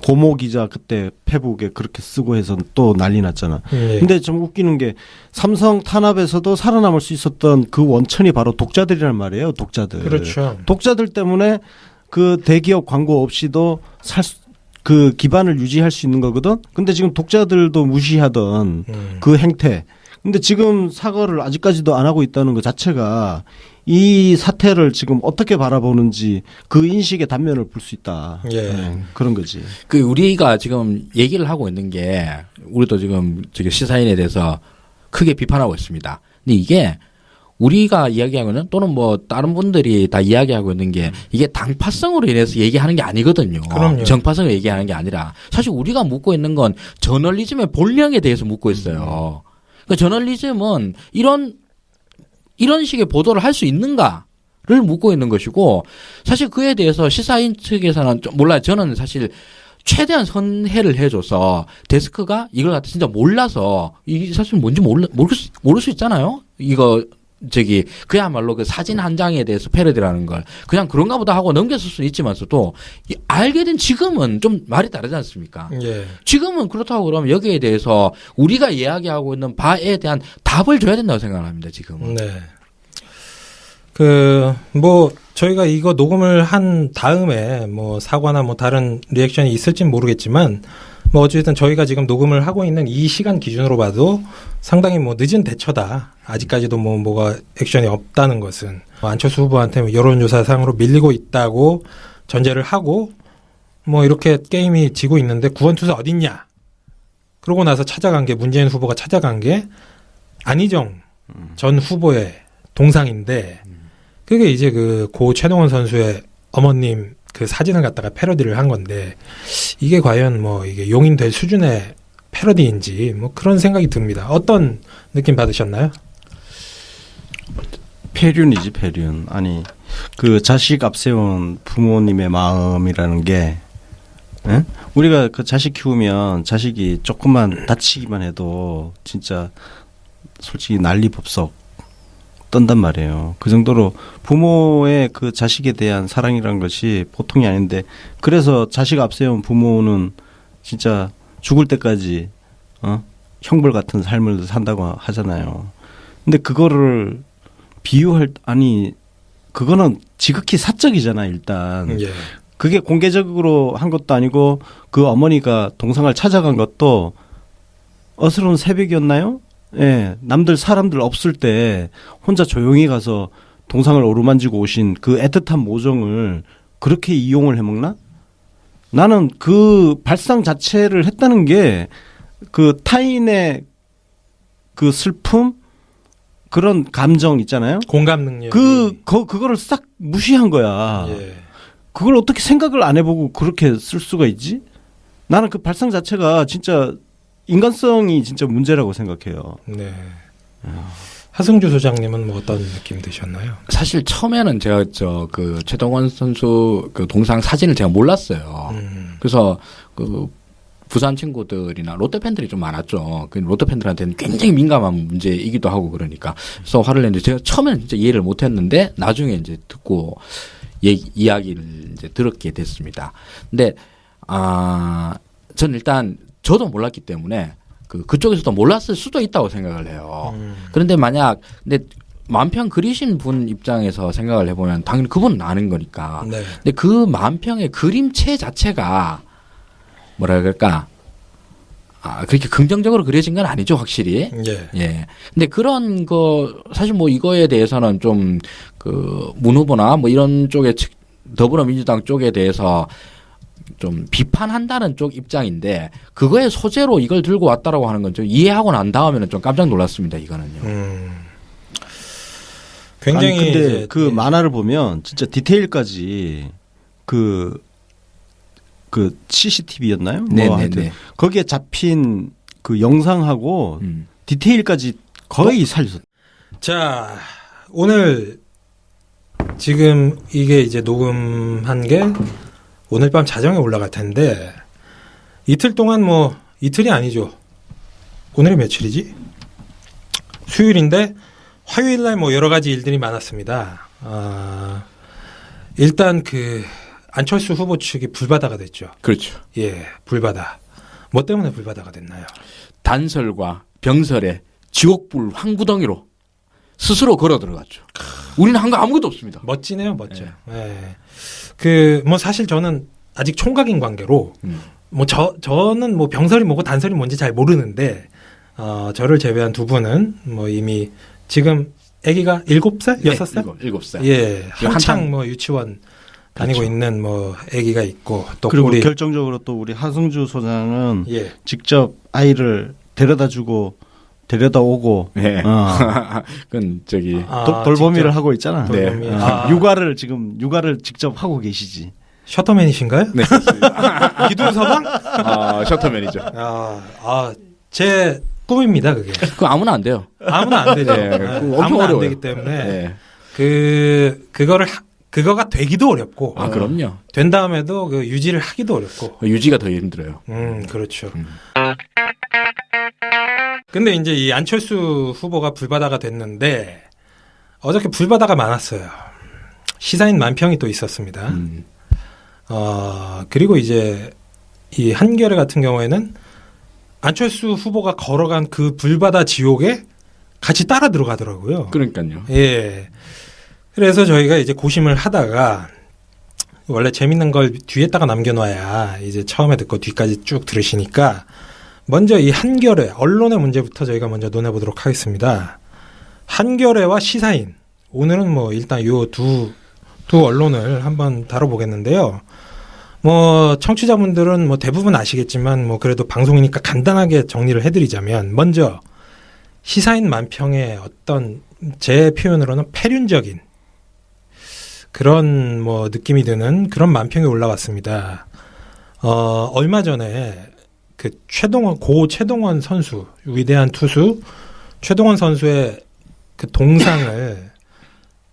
고모 기자 그때 페북에 그렇게 쓰고 해서 또 난리 났잖아. 예. 근데 좀 웃기는 게 삼성 탄압에서도 살아남을 수 있었던 그 원천이 바로 독자들이란 말이에요. 독자들. 그렇죠. 독자들 때문에 그 대기업 광고 없이도 그 기반을 유지할 수 있는 거거든. 근데 지금 독자들도 무시하던 그 행태. 근데 지금 사과를 아직까지도 안 하고 있다는 것 자체가 이 사태를 지금 어떻게 바라보는지 그 인식의 단면을 볼 수 있다. 예. 그런 거지. 그 우리가 지금 얘기를 하고 있는 게 우리도 지금 시사인에 대해서 크게 비판하고 있습니다. 근데 이게 우리가 이야기하고는 또는 뭐 다른 분들이 다 이야기하고 있는 게 이게 당파성으로 인해서 얘기하는 게 아니거든요. 그럼요. 정파성을 얘기하는 게 아니라 사실 우리가 묻고 있는 건 저널리즘의 본령에 대해서 묻고 있어요. 그러니까 저널리즘은 이런 식의 보도를 할 수 있는가를 묻고 있는 것이고 사실 그에 대해서 시사인 측에서는 좀 몰라요. 저는 사실 최대한 선회를 해줘서 데스크가 이걸 갖다 진짜 몰라서 이게 사실 뭔지 모를 수 있잖아요. 이거 그야말로 그 사진 한 장에 대해서 패러디라는 걸 그냥 그런가 보다 하고 넘겼을 수는 있지만서도 알게 된 지금은 좀 말이 다르지 않습니까? 예. 지금은 그렇다고 그러면 여기에 대해서 우리가 이야기하고 있는 바에 대한 답을 줘야 된다고 생각합니다. 지금은. 네. 뭐 저희가 이거 녹음을 한 다음에 뭐 사과나 뭐 다른 리액션이 있을진 모르겠지만 뭐 어쨌든 저희가 지금 녹음을 하고 있는 이 시간 기준으로 봐도 상당히 뭐 늦은 대처다. 아직까지도 뭐가 액션이 없다는 것은 안철수 후보한테 여론조사상으로 밀리고 있다고 전제를 하고 뭐 이렇게 게임이 지고 있는데 구원투수 어딨냐? 그러고 나서 찾아간 게 문재인 후보가 찾아간 게 안희정 전 후보의 동상인데 그게 이제 그 고 최동원 선수의 어머님 그 사진을 갖다가 패러디를 한 건데 이게 과연 뭐 이게 용인될 수준의 패러디인지 뭐 그런 생각이 듭니다. 어떤 느낌 받으셨나요? 폐륜이지 폐륜. 아니 그 자식 앞세운 부모님의 마음이라는 게 에? 우리가 그 자식 키우면 자식이 조금만 다치기만 해도 진짜 솔직히 난리법석 떤단 말이에요. 그 정도로 부모의 그 자식에 대한 사랑이라는 것이 보통이 아닌데 그래서 자식 앞세운 부모는 진짜 죽을 때까지 형벌 같은 삶을 산다고 하잖아요. 근데 그거를 그거는 지극히 사적이잖아 일단. 예. 그게 공개적으로 한 것도 아니고 그 어머니가 동상을 찾아간 것도 어스러운 새벽이었나요? 예, 사람들 없을 때 혼자 조용히 가서 동상을 어루만지고 오신 그 애틋한 모정을 그렇게 이용을 해먹나? 나는 그 발상 자체를 했다는 게 그 타인의 그 슬픔 그런 감정 있잖아요. 공감 능력. 그거를 싹 무시한 거야. 예. 그걸 어떻게 생각을 안 해보고 그렇게 쓸 수가 있지? 나는 그 발상 자체가 진짜 인간성이 진짜 문제라고 생각해요. 네. 하승주 소장님은 뭐 어떤 느낌 드셨나요? 사실 처음에는 제가 그 최동원 선수 그 동상 사진을 제가 몰랐어요. 그래서 그 부산 친구들이나 롯데 팬들이 좀 많았죠. 그 롯데 팬들한테는 굉장히 민감한 문제이기도 하고 그러니까 그래서 화를 냈는데 제가 처음에는 진짜 이해를 못했는데 나중에 이제 듣고 이야기를 이제 들었게 됐습니다. 근데 저는 일단 저도 몰랐기 때문에 그쪽에서도 몰랐을 수도 있다고 생각을 해요. 그런데 근데 만평 그리신 분 입장에서 생각을 해보면 당연히 그분은 아는 거니까. 네. 근데 그 만평의 그림체 자체가 뭐라 그럴까? 그렇게 긍정적으로 그려진 건 아니죠, 확실히. 예. 예. 근데 그런 사실 뭐 이거에 대해서는 좀 문 후보나 뭐 이런 쪽에 더불어민주당 쪽에 대해서 좀 비판한다는 쪽 입장인데 그거의 소재로 이걸 들고 왔다라고 하는 건 좀 이해하고 난 다음에는 좀 깜짝 놀랐습니다, 이거는요. 굉장히. 아니, 근데 그 만화를 보면 진짜 디테일까지 그 CCTV였나요? 뭐 하여튼 거기에 잡힌 그 영상하고 디테일까지 거의 살렸어. 자, 오늘 지금 이게 이제 녹음한 게 오늘 밤 자정에 올라갈 텐데 이틀 동안 뭐 이틀이 아니죠. 오늘이 며칠이지? 수요일인데 화요일 날 뭐 여러 가지 일들이 많았습니다. 일단 안철수 후보 측이 불바다가 됐죠. 그렇죠. 예, 불바다. 뭐 때문에 불바다가 됐나요? 단설과 병설의 지옥불 황구덩이로 스스로 걸어 들어갔죠. 우리는 한 거 아무것도 없습니다. 멋지네요, 멋져요. 예. 뭐 사실 저는 아직 총각인 관계로 뭐 저는 뭐 병설이 뭐고 단설이 뭔지 잘 모르는데 저를 제외한 두 분은 뭐 이미 지금 아기가 7살? 6살? 7살. 예. 한창 뭐 유치원 다니고 그렇죠. 있는 뭐 아기가 있고 또 그리고 결정적으로 또 우리 하승주 소장은 예. 직접 아이를 데려다 주고 데려다 오고 네. 그건 돌보미를 하고 있잖아. 돌보미. 네. 육아를 직접 하고 계시지. 셔터맨이신가요? 네. 기둥 서방? 셔터맨이죠. 제 꿈입니다, 그게. 그거 아무나 안 돼요. 아무나 안 되죠. 네, 아무나 안 되기 때문에 그거가 되기도 어렵고. 그럼요. 된 다음에도 유지를 하기도 어렵고. 유지가 더 힘들어요. 그렇죠. 근데 이제 이 안철수 후보가 불바다가 됐는데 어저께 불바다가 많았어요. 시사인 만평이 또 있었습니다. 그리고 이제 이 한겨레 같은 경우에는 안철수 후보가 걸어간 그 불바다 지옥에 같이 따라 들어가더라고요. 그러니까요. 예. 그래서 저희가 이제 고심을 하다가 원래 재밌는 걸 뒤에다가 남겨놔야 이제 처음에 듣고 뒤까지 쭉 들으시니까 먼저 이 한겨레 언론의 문제부터 저희가 먼저 논해보도록 하겠습니다. 한겨레와 시사인 오늘은 뭐 일단 요 두 언론을 한번 다뤄보겠는데요. 뭐 청취자분들은 뭐 대부분 아시겠지만 뭐 그래도 방송이니까 간단하게 정리를 해드리자면 먼저 시사인 만평의 어떤 제 표현으로는 폐륜적인 그런 뭐 느낌이 드는 그런 만평이 올라왔습니다. 얼마 전에 그 고 최동원 선수 위대한 투수 최동원 선수의 그 동상을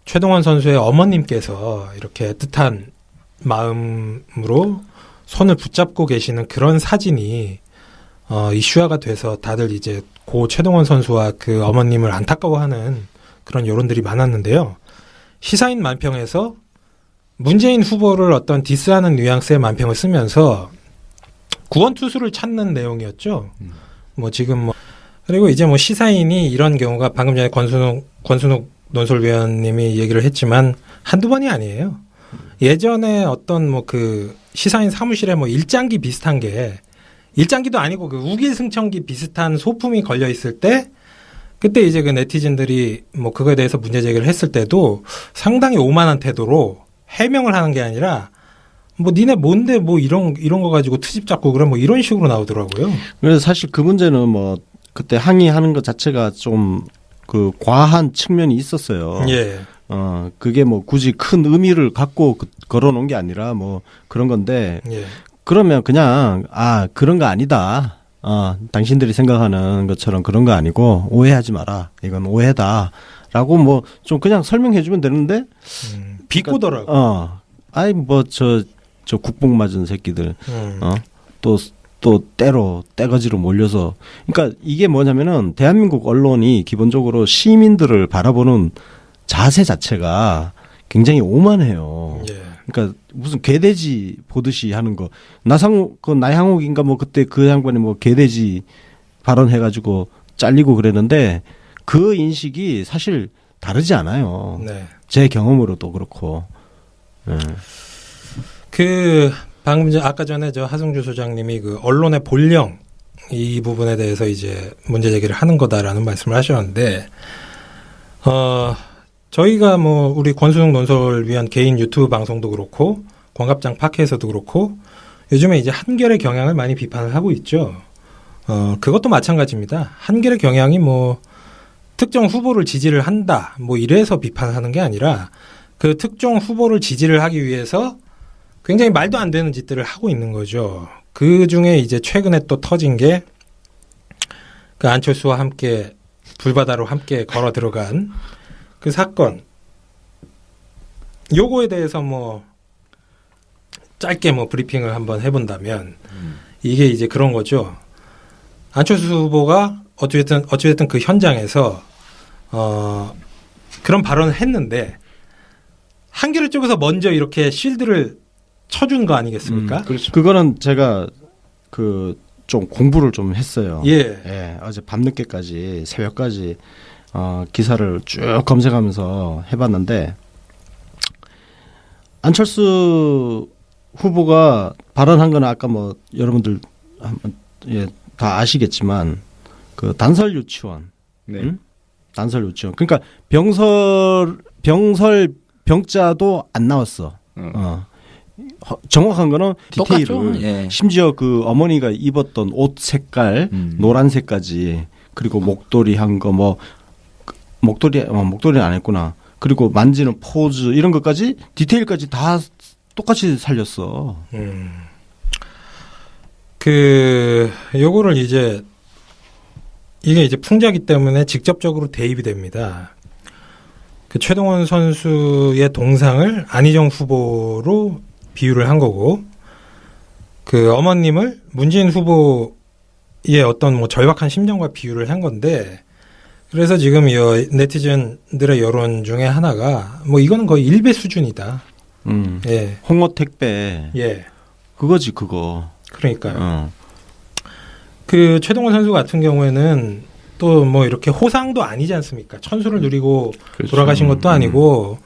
최동원 선수의 어머님께서 이렇게 뜻한 마음으로 손을 붙잡고 계시는 그런 사진이 이슈화가 돼서 다들 이제 고 최동원 선수와 그 어머님을 안타까워하는 그런 여론들이 많았는데요. 시사인 만평에서 문재인 후보를 어떤 디스하는 뉘앙스의 만평을 쓰면서 구원 투수를 찾는 내용이었죠. 뭐 지금 뭐 그리고 이제 뭐 시사인이 이런 경우가 방금 전에 권순욱 논설위원님이 얘기를 했지만 한두 번이 아니에요. 예전에 어떤 뭐 그 시사인 사무실에 뭐 일장기 비슷한 게 일장기도 아니고 그 우길승천기 비슷한 소품이 걸려 있을 때 그때 이제 그 네티즌들이 뭐 그거에 대해서 문제 제기를 했을 때도 상당히 오만한 태도로 해명을 하는 게 아니라 뭐 니네 뭔데 뭐 이런 거 가지고 트집 잡고 그래 뭐 이런 식으로 나오더라고요. 그래서 사실 그 문제는 뭐 그때 항의하는 것 자체가 좀 그 과한 측면이 있었어요. 예. 그게 뭐 굳이 큰 의미를 갖고 걸어놓은 게 아니라 뭐 그런 건데 예. 그러면 그냥 그런 거 아니다. 당신들이 생각하는 것처럼 그런 거 아니고 오해하지 마라. 이건 오해다라고 뭐 좀 그냥 설명해주면 되는데 비꼬더라고. 뭐 저 국뽕 맞은 새끼들 또 때로 떼거지로 몰려서 그러니까 이게 뭐냐면은 대한민국 언론이 기본적으로 시민들을 바라보는 자세 자체가 굉장히 오만해요. 예. 그러니까 무슨 개돼지 보듯이 하는 거. 나향욱인가 뭐 그때 그 양반이 뭐 개돼지 발언해가지고 잘리고 그랬는데 그 인식이 사실 다르지 않아요. 네. 제 경험으로도 그렇고. 네. 방금 아까 전에 저 하승주 소장님이 그 언론의 본령 이 부분에 대해서 이제 문제 제기를 하는 거다라는 말씀을 하셨는데, 저희가 뭐 우리 권순욱 논설위원 개인 유튜브 방송도 그렇고 광갑장 팟캐에서도 그렇고 요즘에 이제 한결의 경향을 많이 비판을 하고 있죠. 그것도 마찬가지입니다. 한결의 경향이 뭐 특정 후보를 지지를 한다 뭐 이래서 비판하는 게 아니라 그 특정 후보를 지지를 하기 위해서 굉장히 말도 안 되는 짓들을 하고 있는 거죠. 그 중에 이제 최근에 또 터진 게 그 안철수와 함께 불바다로 함께 걸어 들어간 그 사건. 요거에 대해서 뭐 짧게 뭐 브리핑을 한번 해본다면 이게 이제 그런 거죠. 안철수 후보가 어찌됐든 그 현장에서 그런 발언을 했는데 한겨레 쪽에서 먼저 이렇게 실드를 쳐준 거 아니겠습니까? 그렇죠. 그거는 제가 좀 공부를 좀 했어요. 예. 어제 밤늦게까지 새벽까지 기사를 쭉 검색하면서 해봤는데 안철수 후보가 발언한 거는 아까 뭐 여러분들 다 아시겠지만 그 단설 유치원, 네. 단설 유치원. 그러니까 병자도 안 나왔어. 정확한 거는 디테일을 예. 심지어 그 어머니가 입었던 옷 색깔 노란색까지 그리고 목도리 한 거 뭐 목도리는 안 했구나. 그리고 만지는 포즈 이런 것까지 디테일까지 다 똑같이 살렸어. 요거를 이제 이게 이제 풍자기 때문에 직접적으로 대입이 됩니다. 그 최동원 선수의 동상을 안희정 후보로 비유를 한 거고, 그 어머님을 문재인 후보의 어떤 뭐 절박한 심정과 비유를 한 건데, 그래서 지금 이 네티즌들의 여론 중에 하나가 뭐 이거는 거의 일배 수준이다. 예. 홍어 택배. 예. 그거지 그거. 그러니까요. 그 최동원 선수 같은 경우에는 또 뭐 이렇게 호상도 아니지 않습니까? 천수를 누리고 그렇죠. 돌아가신 것도 아니고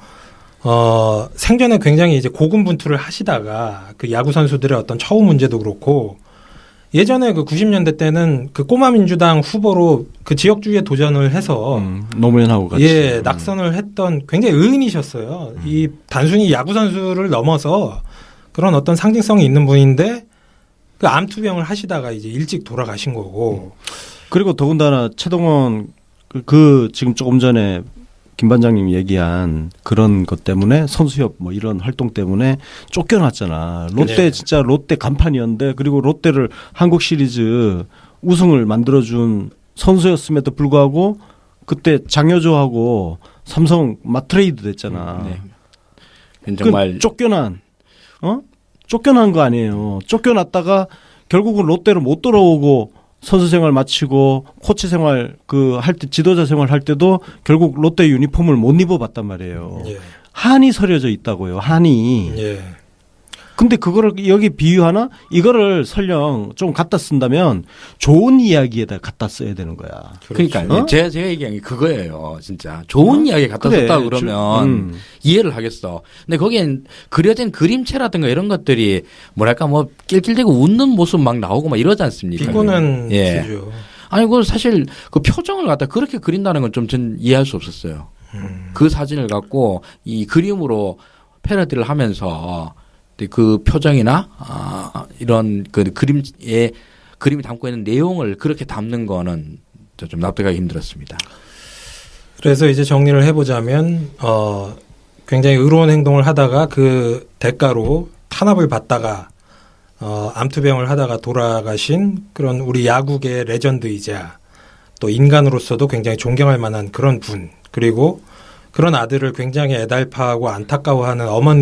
생전에 굉장히 이제 고군분투를 하시다가 그 야구 선수들의 어떤 처우 문제도 그렇고 예전에 그 90년대 때는 그 꼬마 민주당 후보로 그 지역주의에 도전을 해서 노무현하고 같이 예, 낙선을 했던 굉장히 의인이셨어요. 이 단순히 야구 선수를 넘어서 그런 어떤 상징성이 있는 분인데 그 암투병을 하시다가 이제 일찍 돌아가신 거고. 그리고 더군다나 최동원 그 지금 조금 전에 김 반장님 얘기한 그런 것 때문에 선수협 뭐 이런 활동 때문에 쫓겨났잖아. 롯데 네. 진짜 롯데 간판이었는데 그리고 롯데를 한국 시리즈 우승을 만들어준 선수였음에도 불구하고 그때 장효조하고 삼성 맞트레이드 됐잖아. 네. 정말 쫓겨난 쫓겨난 거 아니에요. 쫓겨났다가 결국은 롯데로 못 돌아오고 선수 생활 마치고 코치 생활 그 할 때 지도자 생활 할 때도 결국 롯데 유니폼을 못 입어봤단 말이에요. 예. 한이 서려져 있다고요. 한이. 예. 근데 그거를 여기 비유하나? 이거를 설령 좀 갖다 쓴다면 좋은 이야기에다 갖다 써야 되는 거야. 그러니까 제가 얘기한 게 그거예요. 진짜 좋은 이야기 갖다 그래. 썼다 그러면 이해를 하겠어. 근데 거기엔 그려진 그림체라든가 이런 것들이 뭐랄까 뭐 낄낄대고 웃는 모습 막 나오고 막 이러지 않습니까? 비꼬는 예. 수죠. 아니 그 사실 그 표정을 갖다 그렇게 그린다는 건 좀 전 이해할 수 없었어요. 그 사진을 갖고 이 그림으로 패러디를 하면서 그 표정이나 이런 그 그림이 담고 있는 내용을 그렇게 담는 거는 좀 납득하기 힘들었습니다. 그래서 이제 정리를 해보자면 굉장히 의로운 행동을 하다가 그 대가로 탄압을 받다가 암투병을 하다가 돌아가신 그런 우리 야구계의 레전드이자 또 인간으로서도 굉장히 존경할 만한 그런 분, 그리고 그런 아들을 굉장히 애달파하고 안타까워하는 어머니